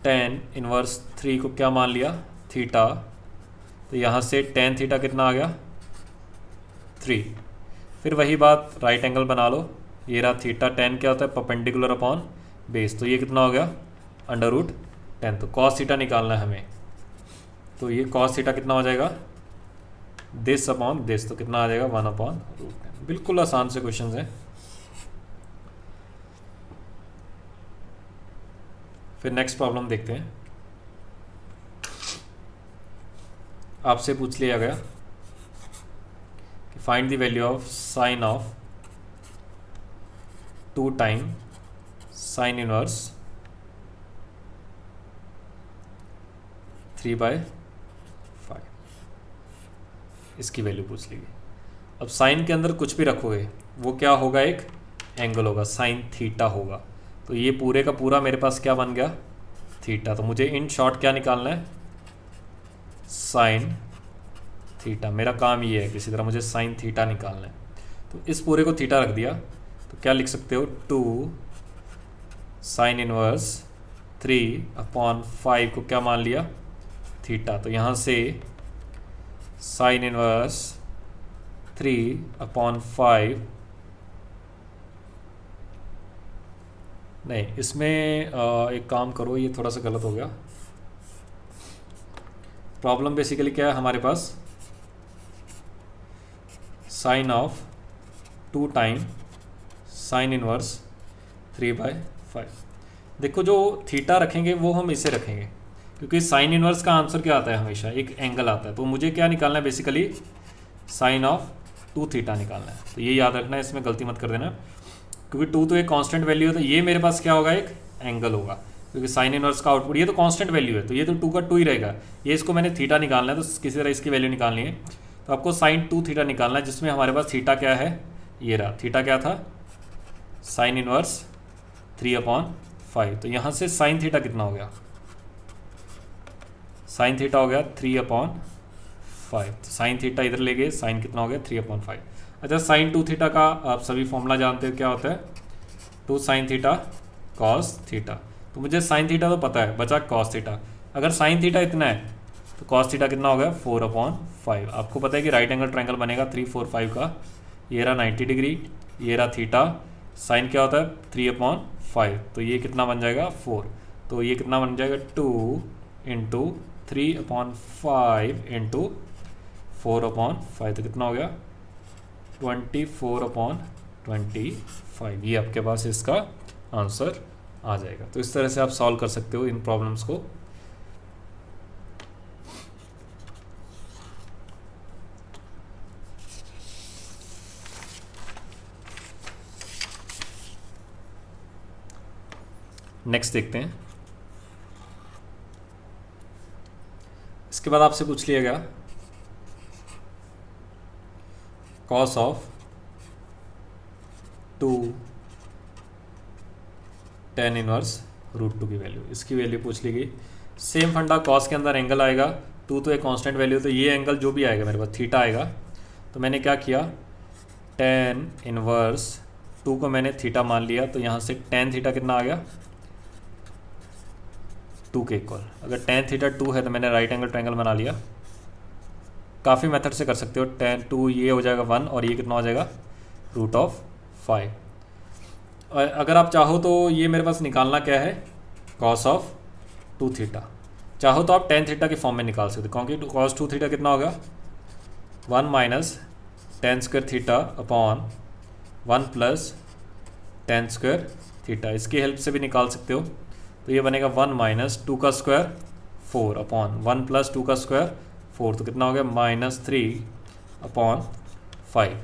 tan इनवर्स 3 को क्या मान लिया, थीटा। तो यहाँ से tan थीटा कितना आ गया, 3। फिर वही बात, राइट एंगल बना लो, ये रहा थीटा। tan क्या होता है, परपेंडिकुलर अपॉन बेस। तो ये कितना हो गया, √10। तो cos थीटा निकालना है हमें, तो ये cos थीटा कितना हो जाएगा, दिस अपॉन दिस। तो कितना आ जाएगा, 1/√10। बिल्कुल आसान से क्वेश्चन है। फिर नेक्स्ट प्रॉब्लम देखते हैं। आपसे पूछ लिया गया कि find the value of sign of 2 time sine inverse 3/5, इसकी वैल्यू पूछ ली गई। अब साइन के अंदर कुछ भी रखोगे, वो क्या होगा, एक एंगल होगा, साइन थीटा होगा। तो ये पूरे का पूरा मेरे पास क्या बन गया, थीटा। तो मुझे इन शॉर्ट क्या निकालना है, साइन थीटा। मेरा काम ये है, किसी तरह मुझे साइन थीटा निकालना है। तो इस पूरे को थीटा रख दिया, तो क्या लिख सकते हो, 2 साइन इनवर्स 3/5 को क्या मान लिया, थीटा। तो यहाँ से साइन इनवर्स 3/5, नहीं इसमें एक काम करो, ये थोड़ा सा गलत हो गया। प्रॉब्लम बेसिकली क्या है हमारे पास, sine of 2 time sine inverse 3/5। देखो जो थीटा रखेंगे वो हम इसे रखेंगे, क्योंकि साइन इनवर्स का आंसर क्या आता है, हमेशा एक एंगल आता है। तो मुझे क्या निकालना है, बेसिकली साइन ऑफ 2 थीटा निकालना है। तो ये याद रखना है, इसमें गलती मत कर देना, क्योंकि 2 तो एक कांस्टेंट वैल्यू है, तो ये मेरे पास क्या होगा, एक एंगल होगा, क्योंकि साइन इनवर्स का आउटपुट, ये तो कांस्टेंट वैल्यू है, तो ये तो 2 का 2 ही रहेगा। ये इसको मैंने थीटा निकालना है, तो किसी तरह इसकी वैल्यू निकालनी है। तो आपको साइन 2 थीटा निकालना है, जिसमें हमारे पास थीटा क्या है, ये रहा। थीटा क्या था, साइन इनवर्स 3/5। तो यहाँ से साइन थीटा कितना हो गया, साइन थीटा हो गया 3/5। तो साइन थीटा इधर ले गए, साइन कितना हो गया 3/5। अच्छा, साइन 2 थीटा का आप सभी फॉर्मूला जानते हो, क्या होता है, 2 साइन थीटा कॉस थीटा। तो मुझे साइन थीटा तो पता है, बचा कॉस थीटा। अगर साइन थीटा इतना है तो कॉस थीटा कितना हो गया, 4/5। आपको पता है कि राइट एंगल ट्रायंगल बनेगा 3, 4, 5 का। ये रहा 90 डिग्री, ये रहा थीटा, साइन क्या होता है 3/5, तो ये कितना बन जाएगा 4। तो ये कितना बन जाएगा 2 × 3/5 × 4/5, तो कितना हो गया 24/25। ये आपके पास इसका आंसर आ जाएगा। तो इस तरह से आप सॉल्व कर सकते हो इन प्रॉब्लम्स को। नेक्स्ट देखते हैं। इसके बाद आपसे पूछ लिया गया कॉस ऑफ 2 tan इनवर्स √2 की वैल्यू, इसकी वैल्यू पूछ ली गई। सेम फंडा, कॉस के अंदर एंगल आएगा, 2 तो एक कांस्टेंट वैल्यू, तो ये एंगल जो भी आएगा मेरे पास थीटा आएगा। तो मैंने क्या किया, tan इनवर्स 2 को मैंने थीटा मान लिया, तो यहाँ से tan थीटा कितना आ गया 2 के इक्वल। अगर tan थीटा 2 है तो मैंने राइट एंगल ट्रायंगल बना लिया। काफ़ी मेथड से कर सकते हो, tan 2 ये हो जाएगा 1, और ये कितना हो जाएगा √5। और अगर आप चाहो तो ये मेरे पास निकालना क्या है, cos ऑफ 2 थीटा। चाहो तो आप tan थीटा के फॉर्म में निकाल सकते हो, क्योंकि cos 2 थीटा कितना होगा 1 - tan² theta upon 1 + tan² theta. इसकी हेल्प से भी निकाल सकते हो। तो ये बनेगा 1 - 2 का स्क्वायर 4 अपॉन 1 + 2 का स्क्वायर 4, तो कितना हो गया -3/5।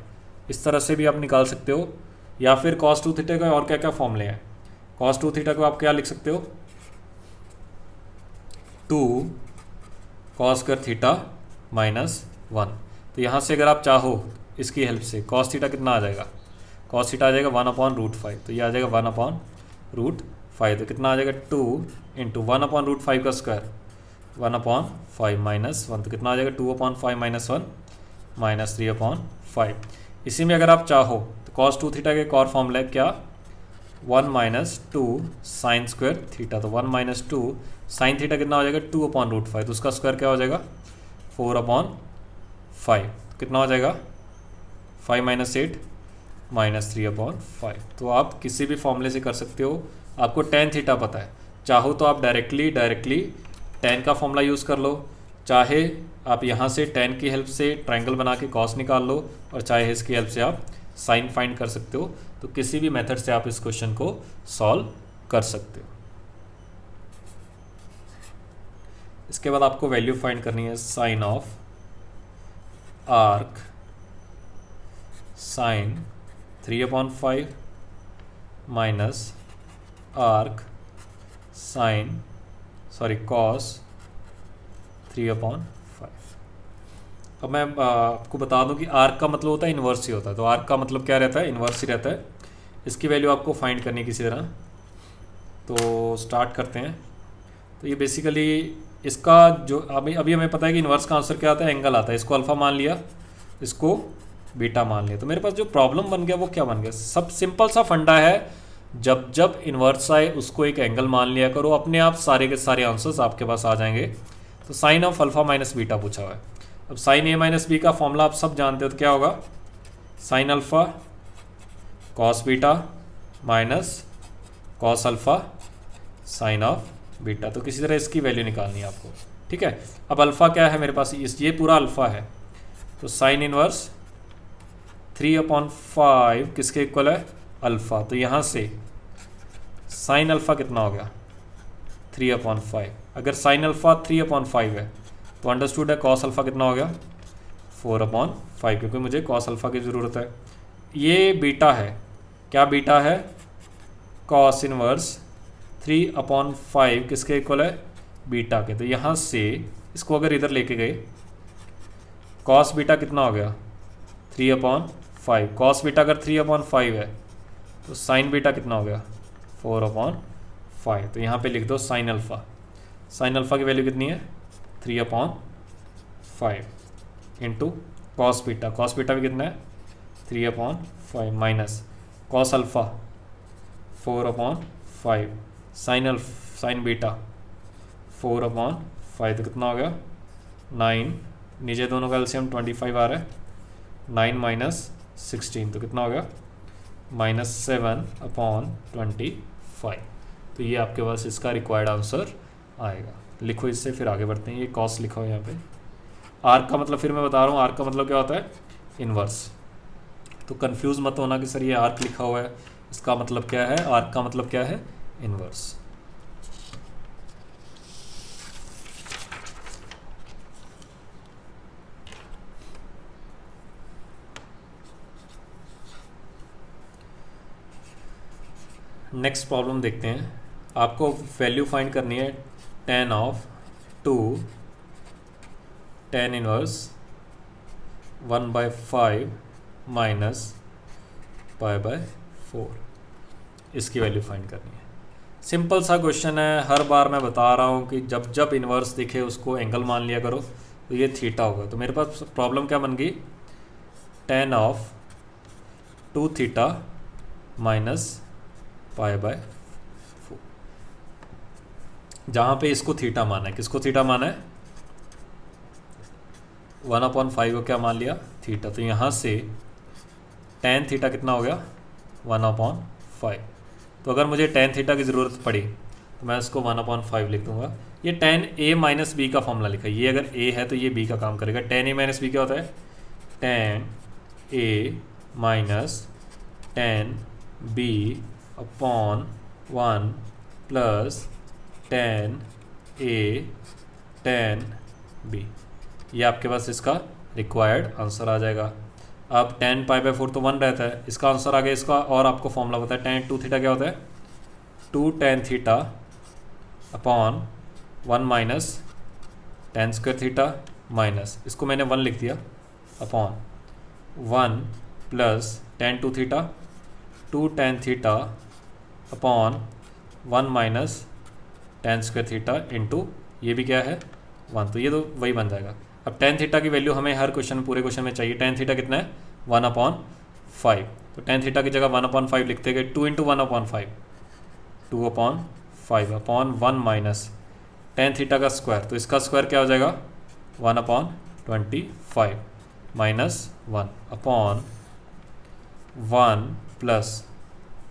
इस तरह से भी आप निकाल सकते हो। या फिर cos 2 थीटा का और क्या क्या फॉर्मूले हैं, cos 2 थीटा को आप क्या लिख सकते हो, 2 cos² थीटा -1। तो यहाँ से अगर आप चाहो इसकी हेल्प से cos थीटा कितना आ जाएगा, cos थीटा आ जाएगा 1/√5। तो ये आ जाएगा 1/√5। तो कितना आ जाएगा 2 × 1/√5 का स्क्वायर 1/5 -1, तो कितना आ जाएगा 2/5 - 1 -3/5। इसी में अगर आप चाहो तो cos 2 थीटा के एक और फॉर्मूला है क्या, 1 - 2 sin² थीटा। तो 1 - 2 sin थीटा कितना हो जाएगा 2/√5, तो उसका स्क्वायर क्या हो जाएगा 4/5। कितना हो जाएगा 5 - 8 -3/5। तो आप किसी भी फॉर्मूले से कर सकते हो। आपको tan थीटा पता है, चाहो तो आप डायरेक्टली tan का फॉर्मूला यूज़ कर लो, चाहे आप यहाँ से tan की हेल्प से ट्रायंगल बना के cos निकाल लो, और चाहे इसकी हेल्प से आप साइन फाइंड कर सकते हो। तो किसी भी मेथड से आप इस क्वेश्चन को सॉल्व कर सकते हो। इसके बाद आपको वैल्यू फाइंड करनी है sine of arc sine 3/5 minus arc sine cos 3/5। अब मैं आपको बता दूं कि आर्क का मतलब होता है इन्वर्स ही होता है। तो आर्क का मतलब क्या रहता है, इन्वर्स ही रहता है। इसकी वैल्यू आपको फाइंड करनी है किसी तरह। तो स्टार्ट करते हैं। तो ये बेसिकली इसका जो अभी हमें पता है कि इन्वर्स का आंसर क्या आता है, एंगल आता है। इसको अल्फ़ा मान लिया, इसको बीटा मान लिया। तो मेरे पास जो प्रॉब्लम बन गया वो क्या बन गया, सब सिंपल सा फंडा है, जब जब इन्वर्स आए उसको एक एंगल मान लिया करो, अपने आप सारे के सारे आंसर्स आपके पास आ जाएंगे। तो sine of alpha minus beta पूछा हुआ है। अब साइन ए माइनस बी का फॉर्मूला आप सब जानते हो, तो क्या होगा, sine alpha cos beta minus cos alpha sine of beta. तो किसी तरह इसकी वैल्यू निकालनी है आपको, ठीक है। अब अल्फा क्या है मेरे पास, ये पूरा अल्फा है, तो साइन इनवर्स 3/5 किसके इक्वल है, अल्फा। तो यहाँ से साइन अल्फा कितना हो गया, 3/5। अगर साइन अल्फा 3/5 है तो अंडरस्टूड है कॉस अल्फा कितना हो गया, 4/5, क्योंकि मुझे कॉस अल्फा की ज़रूरत है। ये बीटा है, क्या बीटा है, कॉस इनवर्स 3/5 किसके इक्वल है, बीटा के। तो यहाँ से इसको अगर इधर लेके गए, कॉस बीटा कितना हो गया, 3/5। कॉस बीटा अगर 3/5 है तो साइन बीटा कितना हो गया, 4/5। तो यहाँ पे लिख दो साइन अल्फा। साइन अल्फा की वैल्यू कितनी है, 3/5 into cos beta. Cos beta भी कितना है, 3/5 minus cos alpha 4/5 sign beta 4/5। तो कितना हो गया, 9। नीचे दोनों का एलसीएम 25 आ रहा है, 9 माइनस 16 तो कितना हो गया, -7/25। तो ये आपके पास इसका रिक्वायर्ड आंसर आएगा। लिखो इससे, फिर आगे बढ़ते हैं। ये कॉस लिखा हो यहाँ पे। आर्क का मतलब फिर मैं बता रहा हूँ, आर्क का मतलब क्या होता है, इन्वर्स। तो कंफ्यूज मत होना कि सर ये आर्क लिखा हुआ है, इसका मतलब क्या है, आर्क का मतलब क्या है, इन्वर्स। नेक्स्ट प्रॉब्लम देखते हैं। आपको वैल्यू फाइंड करनी है tan of 2 tan inverse 1/5 minus π/4, इसकी वैल्यू फाइंड करनी है। सिंपल सा क्वेश्चन है, हर बार मैं बता रहा हूँ कि जब जब इन्वर्स दिखे उसको एंगल मान लिया करो। तो ये थीटा होगा। तो मेरे पास प्रॉब्लम क्या बन गई, tan ऑफ 2 थीटा माइनस π/4, जहाँ पे इसको थीटा माना है। किसको थीटा माना है, 1/5 को क्या मान लिया, थीटा। तो यहाँ से tan थीटा कितना हो गया, 1/5। तो अगर मुझे tan थीटा की ज़रूरत पड़ी तो मैं इसको 1/5 लिख दूंगा। ये tan a माइनस बी का फॉर्मूला लिखा है। ये अगर a है तो ये b का काम करेगा। tan a माइनस बी क्या होता है, tan a minus tan b upon 1 plus tan a tan b। ये आपके पास इसका रिक्वायर्ड आंसर आ जाएगा। अब tan π/4 तो 1 रहता है, इसका आंसर आ गया इसका। और आपको फॉर्मूला पता है, tan 2 थीटा क्या होता है, 2 tan theta upon 1 minus tan square theta minus, इसको मैंने 1 लिख दिया, upon 1 plus tan 2 theta 2 tan theta upon 1 minus tan square theta into ये भी क्या है 1। तो ये तो वही बन जाएगा। अब tan थीटा की वैल्यू हमें हर क्वेश्चन पूरे क्वेश्चन में चाहिए। tan थीटा कितना है, 1/5। तो tan थीटा की जगह 1/5 लिखते गए, 2 × 1/5 2/5 अपॉन 1 माइनस tan थीटा का स्क्वायर। तो इसका स्क्वायर क्या हो जाएगा, 1/25 माइनस 1 अपॉन 1 प्लस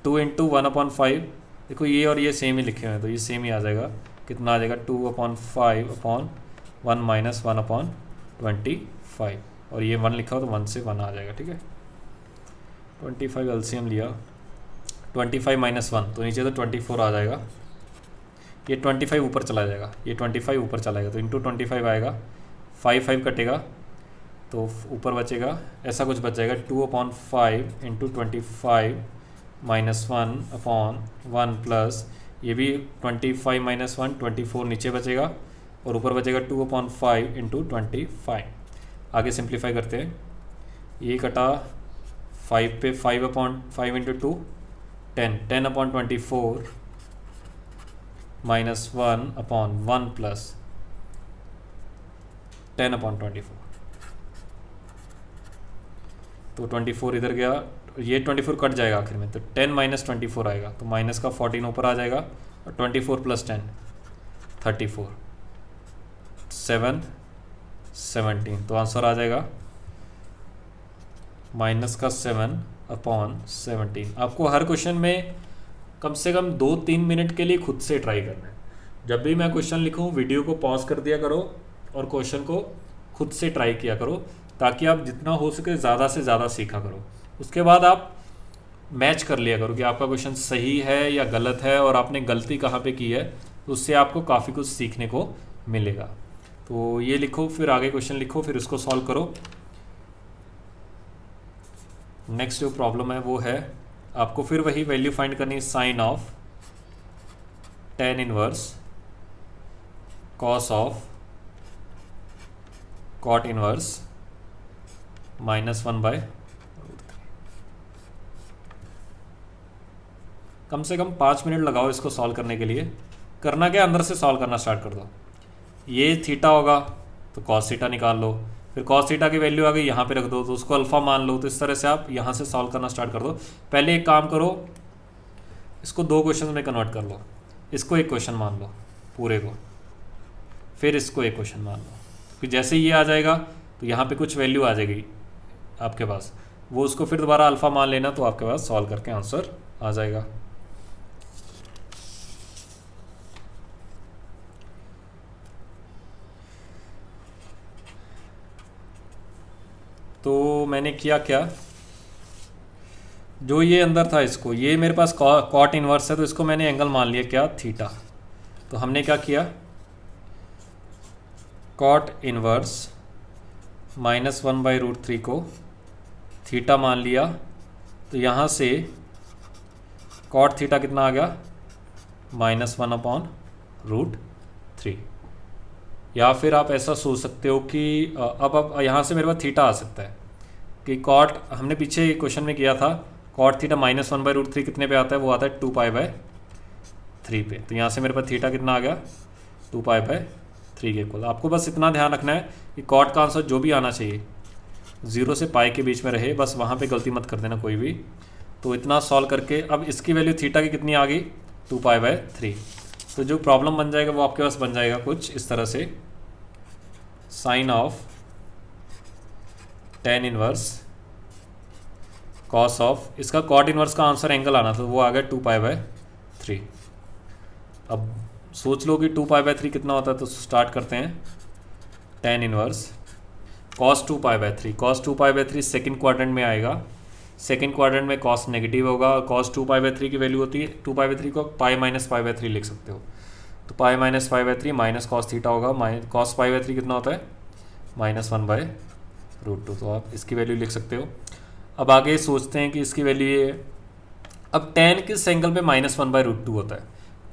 2 × 1/5। देखो ये और ये सेम ही लिखे हुए हैं, तो ये सेम ही आ जाएगा। कितना आ जाएगा, 2/5 अपॉन 1 माइनस 1/25। और ये 1 लिखा हो तो 1 से 1 आ जाएगा, ठीक है। 25 एलसीएम लिया, 25 माइनस 1 तो नीचे तो 24 आ जाएगा। ये 25 ऊपर चला जाएगा, ये 25 ऊपर चला जाएगा तो इंटू 25 आएगा। 5 कटेगा तो ऊपर बचेगा, ऐसा कुछ बच जाएगा, 2/5 इंटू 25 माइनस 1/1 प्लस ये भी 25 माइनस 1 24 नीचे बचेगा और ऊपर बचेगा 2/5 इंटू 25। आगे सिंप्लीफाई करते हैं, ये कटा 5 पे 5/5 इंटू 2 10/24 माइनस 1/1 प्लस 10/24। तो 24 इधर गया, ये 24 कट जाएगा आखिर में, तो 10 माइनस 24 आएगा, तो माइनस का 14 ऊपर आ जाएगा, और 24 प्लस 10 34, 7 17, तो आंसर आ जाएगा माइनस का 7/17। आपको हर क्वेश्चन में कम से कम 2-3 मिनट के लिए खुद से ट्राई करना है। जब भी मैं क्वेश्चन लिखूँ वीडियो को पॉज कर दिया करो और क्वेश्चन को खुद से ट्राई किया करो, ताकि आप जितना हो सके ज़्यादा से ज़्यादा सीखा करो। उसके बाद आप मैच कर लिया करो कि आपका क्वेश्चन सही है या गलत है, और आपने गलती कहाँ पे की है, तो उससे आपको काफ़ी कुछ सीखने को मिलेगा। तो ये लिखो, फिर आगे क्वेश्चन लिखो, फिर उसको सॉल्व करो। नेक्स्ट जो प्रॉब्लम है वो है, आपको फिर वही वैल्यू फाइंड करनी है, sine of tan inverse cos of cot inverse -1/√3। कम से कम 5 मिनट लगाओ इसको सॉल्व करने के लिए। करना क्या, अंदर से सॉल्व करना स्टार्ट कर दो। ये थीटा होगा तो कॉस थीटा निकाल लो, फिर कॉस थीटा की वैल्यू आ गई यहाँ पे रख दो, तो उसको अल्फा मान लो। तो इस तरह से आप यहाँ से सॉल्व करना स्टार्ट कर दो। पहले एक काम करो, इसको 2 क्वेश्चन में कन्वर्ट कर लो, इसको एक क्वेश्चन मान लो पूरे को, फिर इसको एक क्वेश्चन मान लो। फिर जैसे ही ये आ जाएगा तो यहाँ पे कुछ वैल्यू आ जाएगी आपके पास, वो उसको फिर दोबारा अल्फा मान लेना, तो आपके पास सॉल्व करके आंसर आ जाएगा। तो मैंने किया क्या, जो ये अंदर था इसको, ये मेरे पास कॉट इनवर्स है, तो इसको मैंने एंगल मान लिया क्या, थीटा। तो हमने क्या किया, कॉट इनवर्स -1/√3 को थीटा मान लिया, तो यहाँ से कॉट थीटा कितना आ गया, -1/√3। या फिर आप ऐसा सोच सकते हो कि अब यहाँ से मेरे पास थीटा आ सकता है कि कॉट, हमने पीछे क्वेश्चन में किया था, कॉट थीटा -1/√3 कितने पे आता है, वो आता है 2π/3 पे। तो यहाँ से मेरे पास थीटा कितना आ गया, 2π/3 के इक्वल। आपको बस इतना ध्यान रखना है कि कॉट का आंसर जो भी आना चाहिए 0 से पाई के बीच में रहे, बस वहाँ पे गलती मत कर देना कोई भी। तो इतना सॉल्व करके अब इसकी वैल्यू थीटा की कितनी आ गई, 2π/3। तो जो प्रॉब्लम बन जाएगा वो आपके पास बन जाएगा कुछ इस तरह से, sine of tan inverse cos of, इसका कॉट इनवर्स का आंसर एंगल आना था, वो आ गया 2π/3। अब सोच लो कि 2π/3 कितना होता है, तो स्टार्ट करते हैं। tan inverse cos 2π/3, cos 2π/3 second quadrant में आएगा, सेकेंड क्वाड्रेंट में cos नेगेटिव होगा, cos 2π/3 की वैल्यू होती है 2π/3 को π-π/3 लिख सकते हो, तो π-π/3 माइनस cos थीटा होगा, cos π/3 कितना होता है, -1/√2। तो आप इसकी वैल्यू लिख सकते हो। अब आगे सोचते हैं कि इसकी वैल्यू ये, अब tan किस एंगल पे -1/√2 होता है,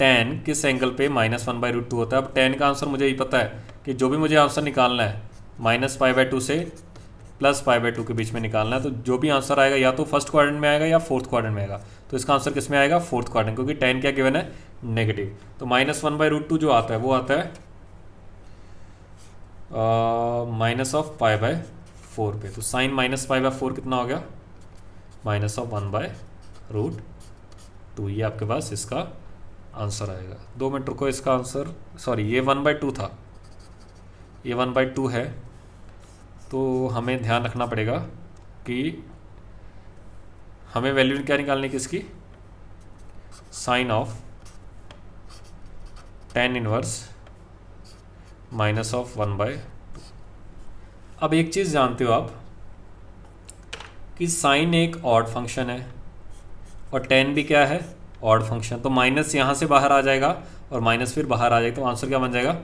tan किस एंगल पे -1/√2 होता है। अब tan का आंसर मुझे यही पता है कि जो भी मुझे आंसर निकालना है -π/2 से +π/2 के बीच में निकालना है। तो जो भी आंसर आएगा या तो फर्स्ट क्वाड्रेंट में आएगा या फोर्थ क्वाड्रेंट में आएगा, तो इसका आंसर किस में आएगा, फोर्थ क्वाड्रेंट, क्योंकि tan क्या गिवन है, नेगेटिव। तो -1/√2 जो आता है वो आता है -π/4 पे। तो साइन -π/4 कितना हो गया, -1/√2। ये आपके पास इसका आंसर आएगा। 2 मिनट रुको, इसका आंसर, सॉरी ये 1/2 था, ये 1/2 है। तो हमें ध्यान रखना पड़ेगा कि हमें वैल्यू क्या निकालनी है किसकी, साइन ऑफ tan इनवर्स -1/2। अब एक चीज़ जानते हो आप कि साइन एक ऑड फंक्शन है और tan भी क्या है, ऑड फंक्शन। तो माइनस यहाँ से बाहर आ जाएगा और माइनस फिर बाहर आ जाएगा, तो आंसर क्या बन जाएगा,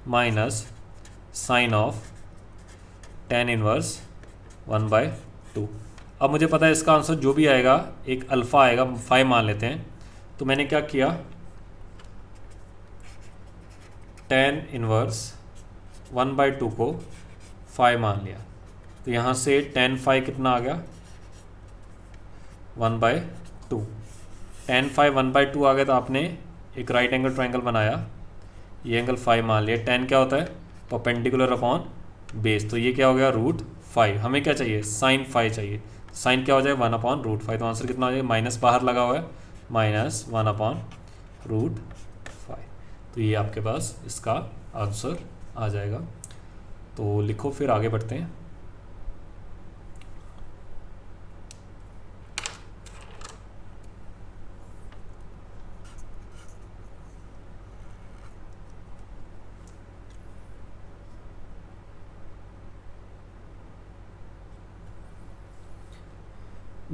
minus sine of tan inverse 1/2। अब मुझे पता है इसका आंसर जो भी आएगा, एक अल्फ़ा आएगा, 5 मान लेते हैं। तो मैंने क्या किया, tan इनवर्स 1/2 को 5 मान लिया। तो यहाँ से tan 5 कितना आ गया, 1/2। tan 5 1/2 आ गया, तो आपने एक राइट एंगल ट्रायंगल बनाया, ये एंगल 5 मान लिया। tan क्या होता है, परपेंडिकुलर अपॉन बेस, तो ये क्या हो गया, √5। हमें क्या चाहिए, साइन 5 चाहिए। साइन क्या हो जाएगा 1/√5, तो आंसर कितना हो जाएगा, माइनस बाहर लगा हुआ है, -1/√5। तो ये आपके पास इसका आंसर आ जाएगा। तो लिखो, फिर आगे बढ़ते हैं।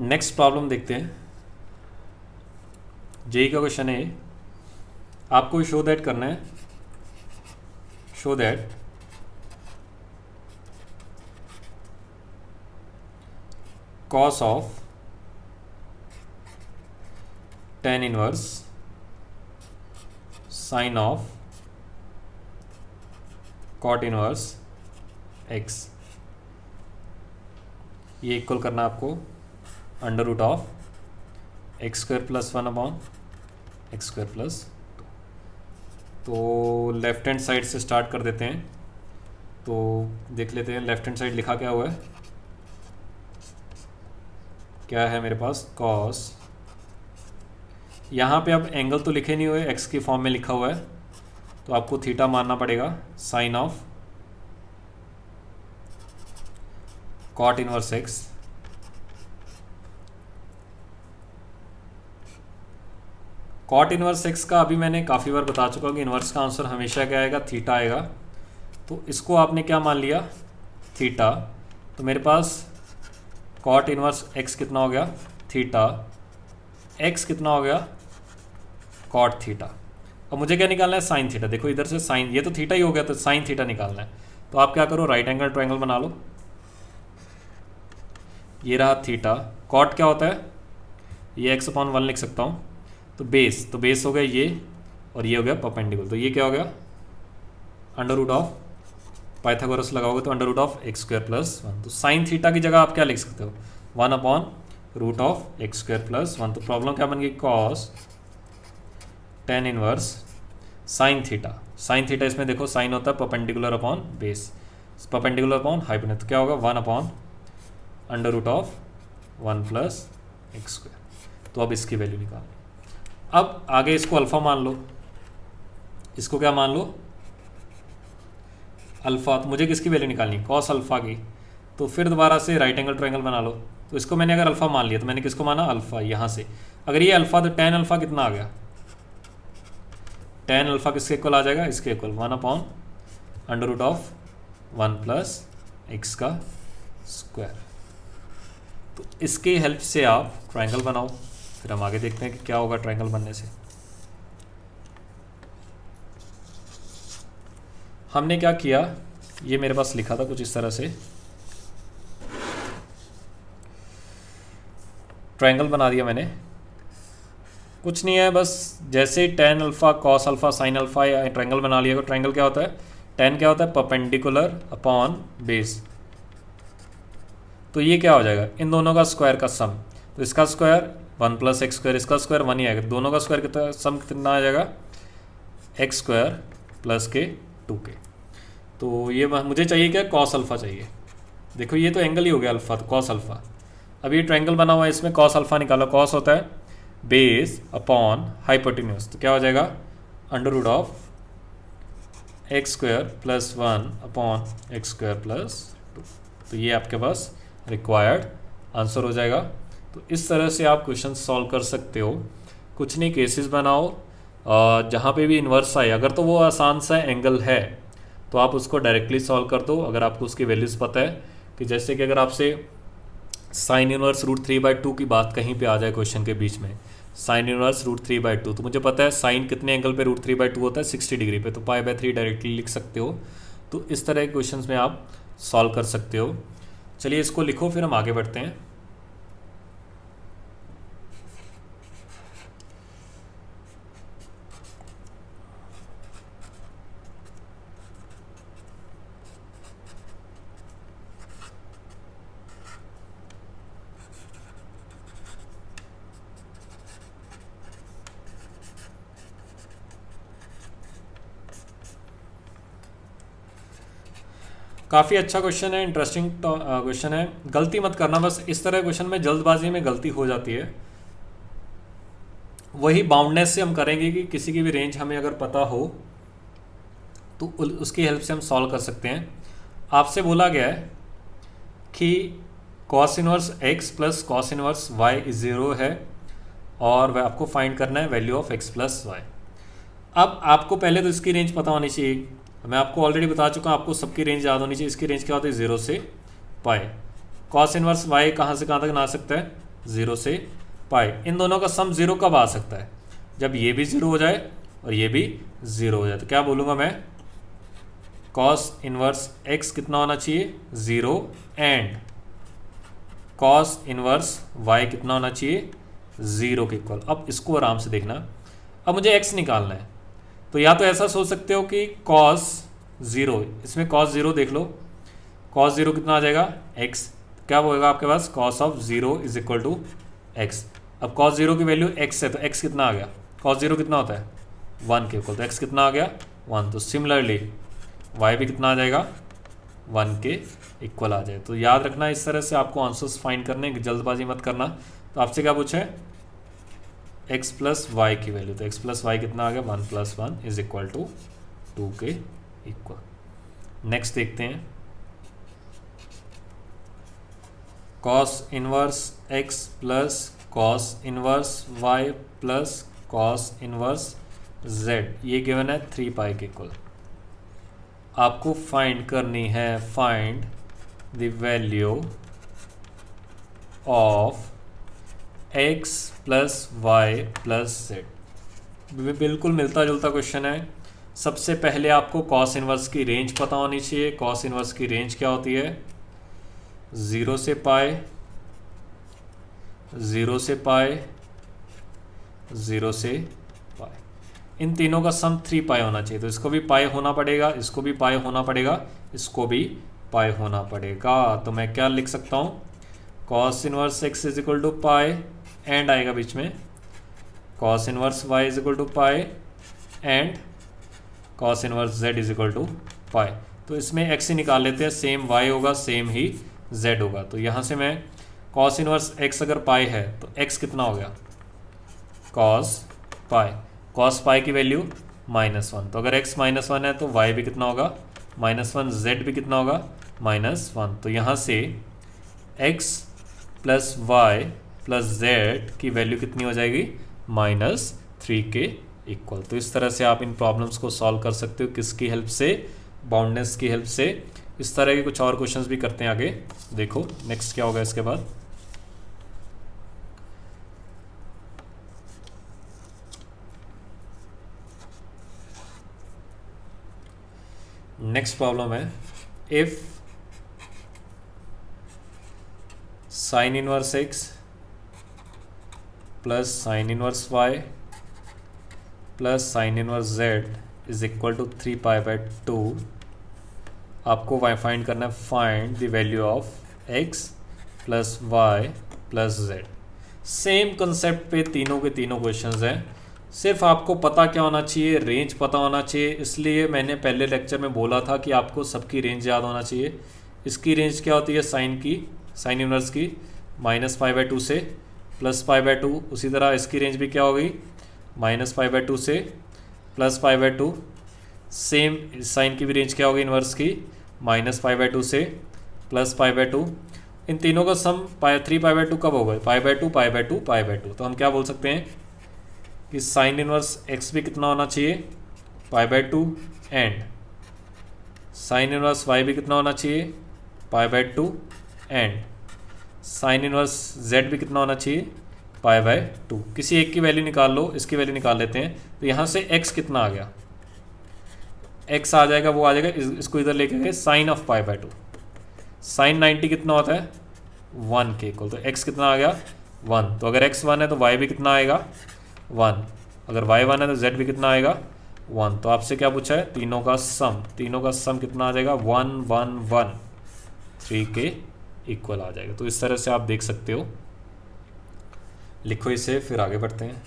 नेक्स्ट प्रॉब्लम देखते हैं। जेई का क्वेश्चन है, आपको शो दैट करना है, show that cos of tan inverse sine of cot inverse x, ये इक्वल करना आपको √(x²+ 1/(x²+2)। तो लेफ्ट हैंड साइड से स्टार्ट कर देते हैं। तो देख लेते हैं लेफ्ट हैंड साइड लिखा क्या हुआ है, क्या है मेरे पास, cos, यहाँ पे अब एंगल तो लिखे नहीं हुए, x की फॉर्म में लिखा हुआ है, तो आपको थीटा मानना पड़ेगा, sine of cot inverse x, cot inverse x का अभी मैंने काफ़ी बार बता चुका हूँ कि इनवर्स का आंसर हमेशा क्या आएगा, थीटा आएगा। तो इसको आपने क्या मान लिया, थीटा। तो मेरे पास cot इनवर्स x कितना हो गया, थीटा, x कितना हो गया, cot थीटा। अब मुझे क्या निकालना है, साइन थीटा। देखो इधर से साइन, ये तो थीटा ही हो गया, तो साइन थीटा निकालना है। तो आप क्या करो, राइट एंगल ट्रायंगल बना लो, ये रहा थीटा, cot क्या होता है, ये x/1 लिख सकता हूँ। तो बेस हो गया ये, और ये हो गया परपेंडिकुलर, तो ये क्या हो गया, √, पाइथागोरस लगाओगे तो √(x²+1)। तो साइन थीटा की जगह आप क्या लिख सकते हो, 1/√(x²+1)। तो प्रॉब्लम क्या बन गई, cos tan inverse sine theta. Sine theta इसमें देखो साइन होता है perpendicular upon base, perpendicular upon hypotenuse, तो क्या होगा 1/√(1+x²। तो अब इसकी वैल्यू निकाल। अब आगे इसको अल्फ़ा मान लो, इसको क्या मान लो, अल्फ़ा। तो मुझे किसकी वैल्यू निकालनी, cos अल्फ़ा की। तो फिर दोबारा से राइट एंगल ट्रायंगल बना लो। तो इसको मैंने अगर अल्फ़ा मान लिया, तो मैंने किसको माना, अल्फ़ा। यहाँ से अगर ये अल्फ़ा, तो tan अल्फ़ा कितना आ गया, tan अल्फ़ा किसके इक्वल आ जाएगा, इसके इक्वल 1/√(1+x²। तो इसकी हेल्प से आप ट्रायंगल बनाओ, फिर हम आगे देखते हैं कि क्या होगा ट्रायंगल बनने से। हमने क्या किया, ये मेरे पास लिखा था कुछ इस तरह से, ट्रायंगल बना दिया मैंने। कुछ नहीं है, बस जैसे tan alpha, cos alpha, sin alpha, या ट्रायंगल बना लिया। तो ट्रायंगल क्या होता है, tan क्या होता है, परपेंडिकुलर अपॉन बेस। तो ये क्या हो जाएगा, इन दोनों का स्क्वायर का सम। तो इसका स्क्वायर 1+x², इसका स्क्वायर 1 ही आएगा। दोनों का स्क्वायर कितना, सम कितना आ जाएगा, x² + के 2k। तो ये मुझे चाहिए क्या, cos अल्फ़ा चाहिए। देखो ये तो एंगल ही हो गया अल्फ़ा, तो cos अल्फ़ा। अब ये ट्रायंगल बना हुआ है, इसमें cos अल्फ़ा निकालो। cos होता है बेस अपॉन हाइपोटेन्यूज, तो क्या हो जाएगा √(x²+1/(x²+2)। तो ये आपके पास रिक्वायर्ड आंसर हो जाएगा। तो इस तरह से आप क्वेश्चन सॉल्व कर सकते हो। कुछ नहीं, केसेस बनाओ, जहाँ पे भी इन्वर्स आए, अगर तो वो आसान सा एंगल है तो आप उसको डायरेक्टली सॉल्व कर दो। अगर आपको उसकी वैल्यूज़ पता है, कि जैसे कि अगर आपसे साइन इनवर्स √3/2 की बात कहीं पे आ जाए क्वेश्चन के बीच में, साइन इनवर्स √3/2, तो मुझे पता है साइन कितने एंगल पे √3/2 होता है, 60 डिग्री पे, तो π/3 डायरेक्टली लिख सकते हो। तो इस तरह के क्वेश्चंस में आप सॉल्व कर सकते हो। चलिए इसको लिखो, फिर हम आगे बढ़ते हैं। काफ़ी अच्छा क्वेश्चन है, इंटरेस्टिंग क्वेश्चन है। गलती मत करना, बस इस तरह क्वेश्चन में जल्दबाजी में गलती हो जाती है। वही बाउंडनेस से हम करेंगे कि किसी की भी रेंज हमें अगर पता हो तो उसकी हेल्प से हम सॉल्व कर सकते हैं। आपसे बोला गया है कि cos inverse x plus cos inverse y zero है और वह आपको फाइंड करना है value of x plus y. अब आपको पहले तो इसकी रेंज पता होनी चाहिए। मैं आपको ऑलरेडी बता चुका हूँ, आपको सबकी रेंज याद होनी चाहिए। इसकी रेंज क्या होती है? 0 से पाई। कॉस इनवर्स वाई कहाँ से कहाँ तक आ सकता है? 0 से पाई। इन दोनों का सम 0 कब आ सकता है? जब ये भी 0 हो जाए और ये भी 0 हो जाए। तो क्या बोलूँगा मैं? कॉस इनवर्स एक्स कितना होना चाहिए? 0 एंड कॉस इनवर्स वाई कितना होना चाहिए? 0 के इक्वल। अब इसको आराम से देखना। अब मुझे x निकालना है, तो या तो ऐसा सोच सकते हो कि cos 0, इसमें cos 0 देख लो। cos 0 कितना आ जाएगा? x। क्या होगा आपके पास? cos of 0 is equal to x. अब cos 0 की वैल्यू x है, तो x कितना आ गया? cos 0 कितना होता है? 1 के इक्वल। तो x कितना आ गया? 1। तो सिमिलरली y भी कितना आ जाएगा? 1 के इक्वल आ जाए। तो याद रखना, इस तरह से आपको आंसर्स फाइंड करने, जल्दबाजी मत करना। तो आपसे क्या पूछा है? x प्लस वाई की वैल्यू। तो x प्लस वाई कितना आ गया? 1 प्लस 1 इज इक्वल टू 2 के इक्वल। नेक्स्ट देखते हैं। cos inverse x plus cos inverse y plus cos inverse z, ये गिवन है 3 पाई के इक्वल। आपको फाइंड करनी है, find the value of x plus y plus z. बिल्कुल मिलता जुलता क्वेश्चन है। सबसे पहले आपको कॉस इनवर्स की रेंज पता होनी चाहिए। कॉस इनवर्स की रेंज क्या होती है? 0 से पाई, 0 से पाई, 0 से पाई। इन तीनों का सम 3 पाई होना चाहिए। तो इसको भी पाई होना पड़ेगा, इसको भी पाई होना पड़ेगा, इसको भी पाई होना पड़ेगा। तो मैं क्या लिख सकता हूँ? Cos inverse x is equal to pi, and आएगा बीच में cos inverse y is equal to pi and cos inverse z is equal to pi. तो इसमें एक्स ही निकाल लेते हैं, सेम वाई होगा सेम ही जेड होगा। तो यहाँ से मैं कॉस इनवर्स एक्स अगर पाई है तो एक्स कितना हो गया? Cos pi. कॉस पाई की वैल्यू -1। तो अगर एक्स -1 है तो वाई भी कितना होगा? -1। जेड भी कितना होगा? -1। तो यहाँ से x plus y plus z की वैल्यू कितनी हो जाएगी? -3 के इक्वल। तो इस तरह से आप इन प्रॉब्लम्स को सॉल्व कर सकते हो। किसकी हेल्प से? बाउंडनेस की हेल्प से। इस तरह के कुछ और क्वेश्चंस भी करते हैं आगे। देखो नेक्स्ट क्या होगा इसके बाद। नेक्स्ट प्रॉब्लम है, if sine inverse x plus sine inverse y plus sine inverse z is equal to 3 pi by 2, आपको वाई फाइंड करना है। Find the value of x plus y plus z. Same concept पे तीनों के तीनों क्वेश्चंस हैं। सिर्फ आपको पता क्या होना चाहिए? रेंज पता होना चाहिए। इसलिए मैंने पहले लेक्चर में बोला था कि आपको सबकी रेंज याद होना चाहिए। इसकी रेंज क्या होती है? साइन की, साइन इनवर्स की -π/2 से +π/2। उसी तरह इसकी रेंज भी क्या होगी? -π/2 से +π/2। सेम साइन की भी रेंज क्या होगी? इनवर्स की -π/2 से +π/2। इन तीनों का सम 3π/2 कब होगा? π/2 π/2 π/2। तो हम क्या बोल सकते हैं कि साइन इनवर्स एक्स भी कितना होना चाहिए? π/2 एंड साइन इनवर्स वाई भी कितना होना चाहिए? π/2 एंड साइन इनवर्स जेड भी कितना होना चाहिए? π/2। किसी एक की वैल्यू निकाल लो, इसकी वैल्यू निकाल लेते हैं। तो यहाँ से x कितना आ गया? x आ जाएगा, वो आ जाएगा, इसको इधर लेके गए साइन ऑफ π/2। साइन 90 कितना होता है? 1 के इक्वल। तो x कितना आ गया? 1। तो अगर x 1 है तो y भी कितना आएगा? 1। अगर y 1 है तो z भी कितना आएगा? 1। तो आपसे क्या पूछा है? तीनों का सम। तीनों का सम कितना आ जाएगा? 1 1 1 3 के इक्वल आ जाएगा। तो इस तरह से आप देख सकते हो। लिखो इसे, फिर आगे बढ़ते हैं।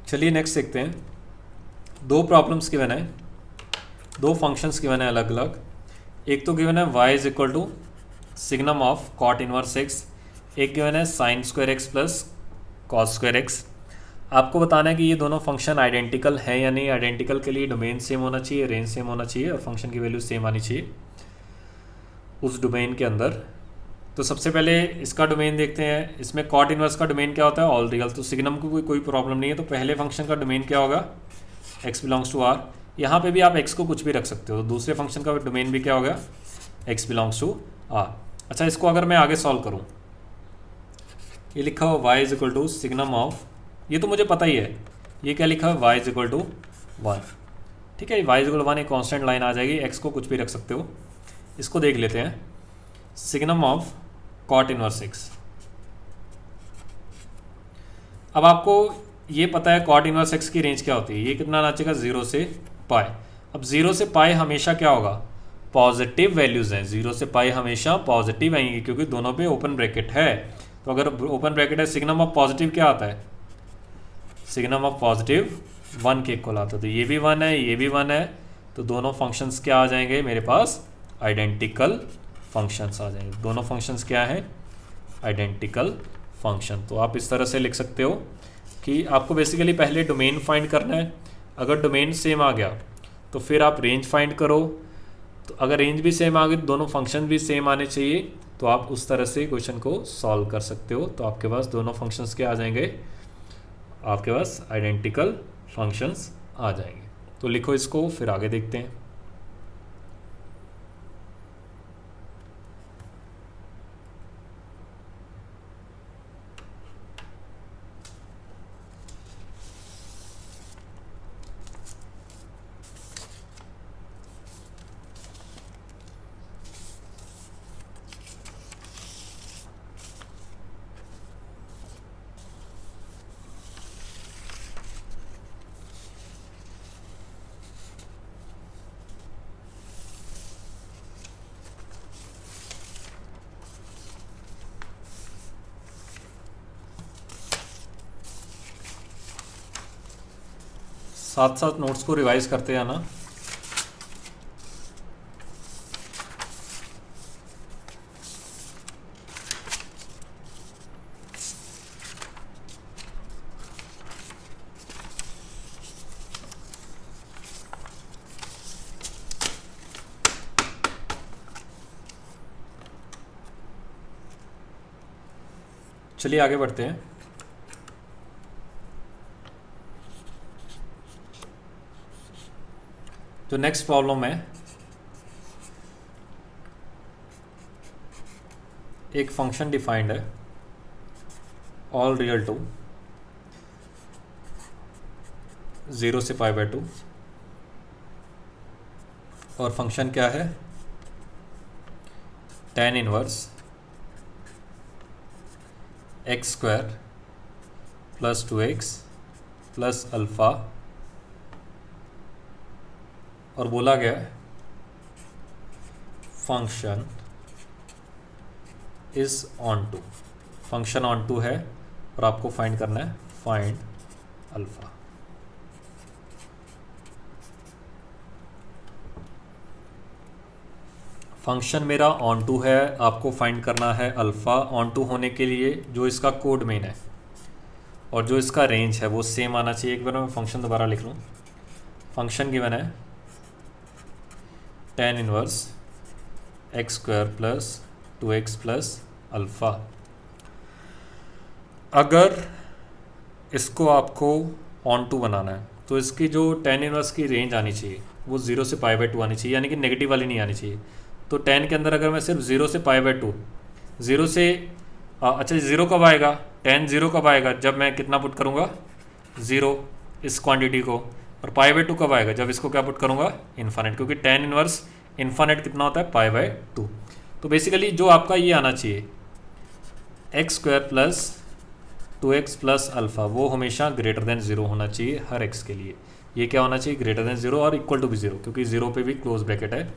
चलिए नेक्स्ट देखते हैं। दो प्रॉब्लम्स गिवन है, दो फंक्शंस गिवन है अलग अलग। एक तो गिवन है y is equal to signum of cot inverse x, एक गिवन है sine square x plus cos square x. आपको बताना है कि ये दोनों फंक्शन आइडेंटिकल है या नहीं। आइडेंटिकल के लिए डोमेन सेम होना चाहिए, रेंज सेम होना चाहिए और फंक्शन की वैल्यू सेम आनी चाहिए उस डोमेन के अंदर। तो सबसे पहले इसका डोमेन देखते हैं। इसमें कॉट इनवर्स का डोमेन क्या होता है? All real. तो सिग्नम को कोई प्रॉब्लम नहीं है। तो पहले फंक्शन का डोमेन क्या होगा? x belongs to r। यहाँ पे भी आप x को कुछ भी रख सकते हो। दूसरे फंक्शन का डोमेन भी क्या होगा? x belongs to r। अच्छा, इसको अगर मैं आगे सॉल्व करूँ, ये लिखा हुआ y is equal to signum of, ये तो मुझे पता ही है, ये क्या लिखा है? y is equal to 1। ठीक है, y इज इक्वल टू 1 एक कॉन्स्टेंट लाइन आ जाएगी, x को कुछ भी रख सकते हो। इसको देख लेते हैं। Signum of cot inverse x। अब आपको ये पता है कॉट इनवर्स x की रेंज क्या होती है। ये कितना आना चाहिए? 0 से पाई। अब 0 से पाई हमेशा क्या होगा? पॉजिटिव वैल्यूज हैं। 0 से पाई हमेशा पॉजिटिव आएंगी क्योंकि दोनों पे ओपन ब्रैकेट है। तो अगर ओपन ब्रैकेट है, सिग्नम ऑफ पॉजिटिव क्या आता है? सिग्नम ऑफ पॉजिटिव 1 के इक्वल आता है। तो ये भी 1 है, ये भी 1 है। तो दोनों फंक्शंस क्या आ जाएंगे मेरे पास? आइडेंटिकल फंक्शंस आ जाएंगे। दोनों फंक्शंस क्या है? Identical function. तो आप इस तरह से लिख सकते हो कि आपको बेसिकली पहले डोमेन फाइंड करना है। अगर डोमेन सेम आ गया तो फिर आप रेंज फाइंड करो। तो अगर रेंज भी सेम आ गई, दोनों फंक्शन भी सेम आने चाहिए, तो आप उस तरह से क्वेश्चन को सॉल्व कर सकते हो। तो आपके पास दोनों फंक्शंस क्या आ जाएंगे? आपके पास आइडेंटिकल फंक्शंस आ जाएंगे। तो लिखो इसको, फिर आगे देखते हैं। साथ साथ नोट्स को रिवाइज करते जाना। चलिए आगे बढ़ते हैं। जो नेक्स्ट प्रॉब्लम है, एक फंक्शन डिफाइंड है ऑल रियल टू 0 से π/2 और फंक्शन क्या है? tan inverse x square plus 2x plus alpha, और बोला गया function is onto. Function onto है और आपको फाइंड करना है फाइंड अल्फ़ा। फंक्शन मेरा ऑन टू है, आपको फाइंड करना है अल्फ़ा। ऑन टू होने के लिए जो इसका कोड मेन है और जो इसका रेंज है वो सेम आना चाहिए। एक बार मैं फंक्शन दोबारा लिख लूँ। फंक्शन गिवन है tan inverse x square plus 2x plus alpha. अगर इसको आपको ऑन टू बनाना है तो इसकी जो tan इनवर्स की रेंज आनी चाहिए वो 0 से π/2 आनी चाहिए, यानी कि नेगेटिव वाली नहीं आनी चाहिए। तो tan के अंदर अगर मैं सिर्फ 0 से π/2, 0 से अच्छा 0 कब आएगा? tan 0 कब आएगा? जब मैं कितना पुट करूँगा? 0 इस क्वांटिटी को। और π/2 कब आएगा? जब इसको क्या पुट करूँगा? इन्फानेट, क्योंकि tan इनवर्स इन्फानेट कितना होता है? π/2। तो बेसिकली जो आपका ये आना चाहिए x square plus 2x plus alpha, वो हमेशा ग्रेटर देन 0 होना चाहिए हर x के लिए। ये क्या होना चाहिए? ग्रेटर देन 0 और इक्वल टू भी 0, क्योंकि 0 पे भी क्लोज ब्रैकेट है।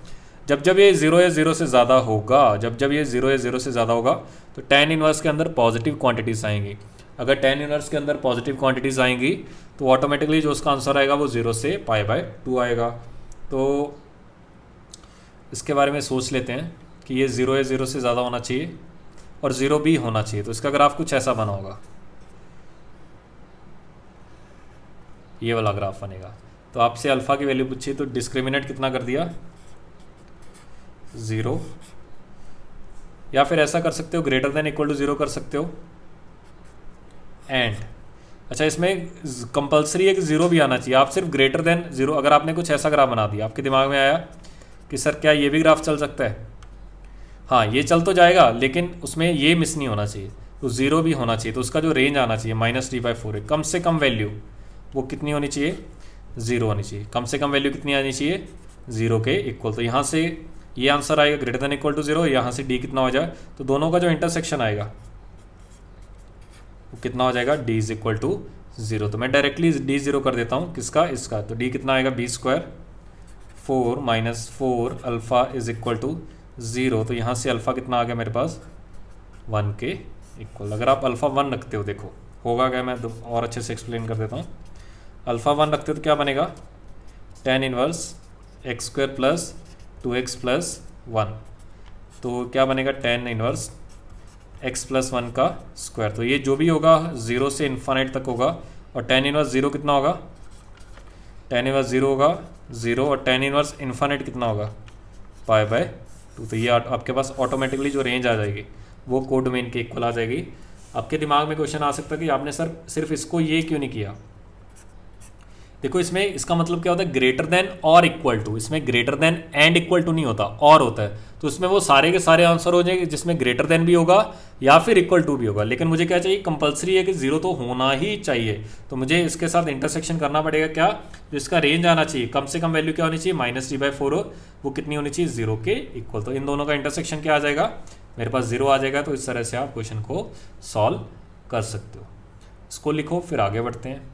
जब ये 0 या 0 से ज़्यादा होगा, जब ये 0 या 0 से ज़्यादा होगा तो tan इनवर्स के अंदर पॉजिटिव क्वांटिटीज आएंगी। अगर टेन इनवर्स के अंदर पॉजिटिव क्वांटिटीज़ आएंगी तो ऑटोमेटिकली जो उसका आंसर आएगा वो 0 से π/2 आएगा। तो इसके बारे में सोच लेते हैं कि ये 0 या 0 से ज़्यादा होना चाहिए और 0 भी होना चाहिए। तो इसका ग्राफ कुछ ऐसा बना होगा, ये वाला ग्राफ बनेगा। तो आपसे अल्फ़ा की वैल्यू पूछी तो डिस्क्रिमिनेंट कितना कर दिया, 0। या फिर ऐसा कर सकते हो ग्रेटर देन इक्वल टू 0 कर सकते हो। एंड अच्छा, इसमें कंपलसरी है कि 0 भी आना चाहिए, आप सिर्फ ग्रेटर देन 0। अगर आपने कुछ ऐसा ग्राफ बना दिया, आपके दिमाग में आया कि सर क्या ये भी ग्राफ चल सकता है, हाँ ये चल तो जाएगा लेकिन उसमें ये मिस नहीं होना चाहिए, तो 0 भी होना चाहिए। तो उसका जो रेंज आना चाहिए -d/4 है, कम से कम वैल्यू वो कितनी होनी चाहिए, 0 होनी चाहिए। कम से कम वैल्यू कितनी आनी चाहिए, 0 के इक्वल। तो यहाँ से ये आंसर आएगा ग्रेटर देन इक्वल टू 0, यहाँ से d कितना हो जाए, तो दोनों का जो इंटरसेक्शन आएगा वो कितना हो जाएगा, d इज इक्वल टू 0। तो मैं डायरेक्टली d 0 कर देता हूँ, किसका, इसका। तो d कितना आएगा, b² 4 - 4 alpha is equal to 0। तो यहाँ से अल्फ़ा कितना आ गया मेरे पास, 1 के इक्वल। अगर आप अल्फ़ा 1 रखते हो, देखो होगा क्या, मैं और अच्छे से एक्सप्लेन कर देता हूँ। अल्फ़ा 1 रखते हो तो क्या बनेगा, tan इनवर्स x² + 2x + 1। तो क्या बनेगा, tan इनवर्स x + 1 का स्क्वायर। तो ये जो भी होगा 0 से इन्फाइनाइट तक होगा। और tan इनवर्स 0 कितना होगा, tan इनवर्स 0 होगा 0, और tan इनवर्स इन्फाइनाइट कितना होगा, π/2। तो ये आपके पास ऑटोमेटिकली जो रेंज आ जाएगी वो कोडोमेन के इक्वल आ जाएगी। आपके दिमाग में क्वेश्चन आ सकता है कि आपने सर सिर्फ इसको ये क्यों नहीं किया। देखो इसमें इसका मतलब क्या होता है, ग्रेटर देन और इक्वल टू। इसमें greater than and equal to नहीं होता, और होता है। तो इसमें वो सारे के सारे आंसर हो जाएंगे जिसमें ग्रेटर देन भी होगा या फिर इक्वल टू भी होगा। लेकिन मुझे क्या चाहिए, कंपलसरी है कि 0 तो होना ही चाहिए। तो मुझे इसके साथ इंटरसेक्शन करना पड़ेगा, क्या, जो इसका रेंज आना चाहिए, कम से कम वैल्यू क्या होनी चाहिए, -d/4 हो, वो कितनी होनी चाहिए, 0 के इक्वल। तो इन दोनों का इंटरसेक्शन क्या आ जाएगा, मेरे पास 0 आ जाएगा। तो इस तरह से आप क्वेश्चन को सॉल्व कर सकते हो। इसको लिखो, फिर आगे बढ़ते हैं।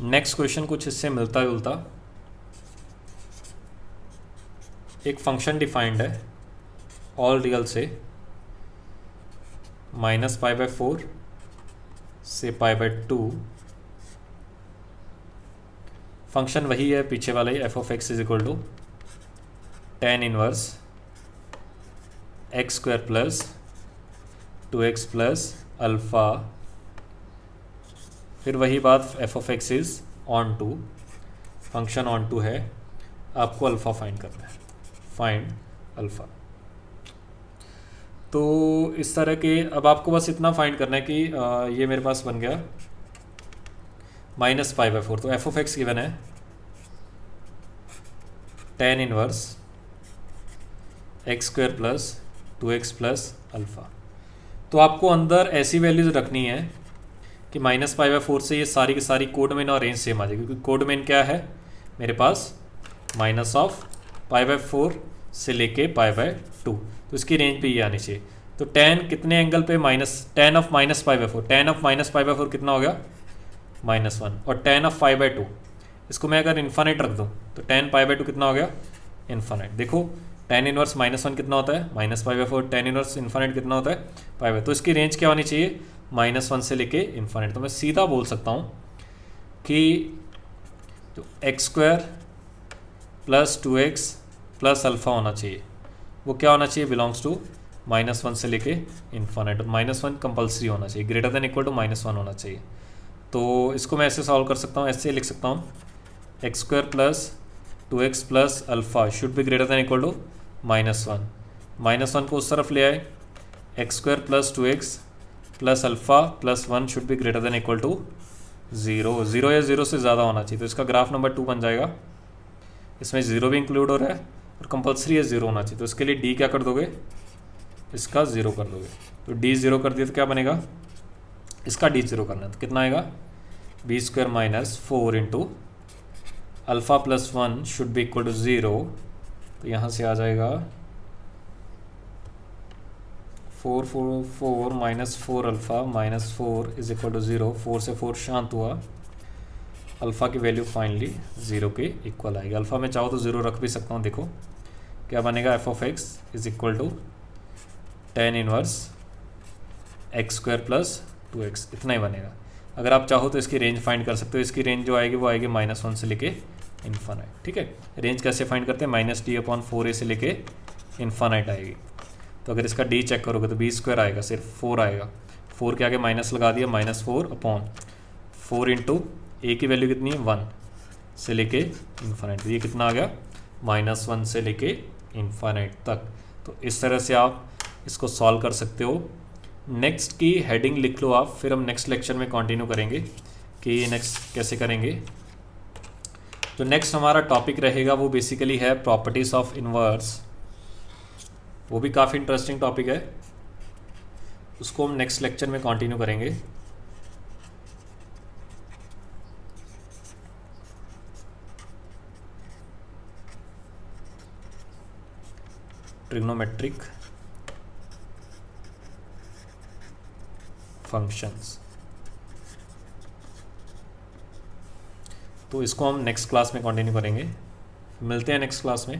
नेक्स्ट क्वेश्चन कुछ इससे मिलता जुलता। एक फंक्शन डिफाइंड है ऑल रियल से -π/4 से π/2। फंक्शन वही है पीछे वाला ही, f(x) = tan inverse x² + 2x + alpha. फिर वही बात, f(x) is onto, function onto है, आपको अल्फ़ा फाइंड करना है, फाइंड अल्फ़ा। तो इस तरह के, अब आपको बस इतना फाइंड करना है कि ये मेरे पास बन गया -π/4। तो f(x) गिवन है tan inverse x² + 2x + alpha. तो आपको अंदर ऐसी वैल्यूज रखनी है कि -π/4 से ये सारी की सारी कोडमेन और रेंज सेम आ जाएगी। क्योंकि कोडमेन क्या है मेरे पास, -π/4 से लेके π/2। तो इसकी रेंज पे ये आनी चाहिए। तो tan कितने एंगल पे, tan ऑफ -π/4, tan ऑफ -π/4 कितना हो गया, -1। और tan ऑफ π/2, इसको मैं अगर इन्फानेट रख दूँ तो tan π/2 कितना हो गया, इन्फानेट। देखो tan इनवर्स -1 कितना होता है, -π/4, tan इनवर्स इन्फानेट कितना होता है, π/2। तो इसकी रेंज क्या होनी चाहिए, -1 से लेके इन्फानेट। तो मैं सीधा बोल सकता हूँ कि जो x² + 2x + अल्फ़ा होना चाहिए वो क्या होना चाहिए, बिलोंग्स टू -1 से लेके इन्फानेट। और -1 कंपलसरी होना चाहिए, ग्रेटर देन इक्वल टू -1 होना चाहिए। तो इसको मैं ऐसे सॉल्व कर सकता हूँ, ऐसे लिख सकता हूँ, x² + 2x + alpha should be greater than equal to -1। -1 को उस तरफ ले आए, x² + 2x + alpha + 1 should be greater than equal to 0। 0 या 0 से ज़्यादा होना चाहिए। तो इसका ग्राफ नंबर 2 बन जाएगा। इसमें 0 भी इंक्लूड हो रहा है और कंपलसरी है 0 होना चाहिए। तो इसके लिए d क्या कर दोगे, इसका 0 कर दोगे। तो d 0 कर दिया तो क्या बनेगा, इसका d 0 करना है तो कितना आएगा, b² - 4 × alpha + 1 should be equal to 0। तो यहाँ से आ जाएगा 4 - 4 अल्फ़ा - 4 इज इक्वल टू 0। 4 से 4 शांत हुआ, अल्फ़ा की वैल्यू फाइनली 0 के इक्वल आएगी। अल्फ़ा में चाहो तो 0 रख भी सकता हूँ। देखो क्या बनेगा, f of x is equal to tan inverse x square plus 2x, इतना ही बनेगा। अगर आप चाहो तो इसकी रेंज फाइंड कर सकते हो। इसकी रेंज जो आएगी वो आएगी -1 से लेके इन्फानाइट। ठीक है, रेंज कैसे फाइंड करते हैं, -d/4a से लेके इन्फानाइट आएगी। तो अगर इसका d चेक करोगे तो b² आएगा, सिर्फ 4 आएगा। 4 के आगे माइनस लगा दिया, -4/4 इंटू a की वैल्यू कितनी है 1 से लेके इन्फानाइट, तो ये कितना आ गया -1 से लेके इन्फानाइट तक। तो इस तरह से आप इसको सॉल्व कर सकते हो। नेक्स्ट की हेडिंग लिख लो आप, फिर हम नेक्स्ट लेक्चर में कंटिन्यू करेंगे कि नेक्स्ट कैसे करेंगे। तो नेक्स्ट हमारा टॉपिक रहेगा वो बेसिकली है प्रॉपर्टीज ऑफ इनवर्स। वो भी काफ़ी इंटरेस्टिंग टॉपिक है, उसको हम नेक्स्ट लेक्चर में कंटिन्यू करेंगे। ट्रिग्नोमेट्रिक फंक्शंस, तो इसको हम नेक्स्ट क्लास में कंटिन्यू करेंगे। मिलते हैं नेक्स्ट क्लास में।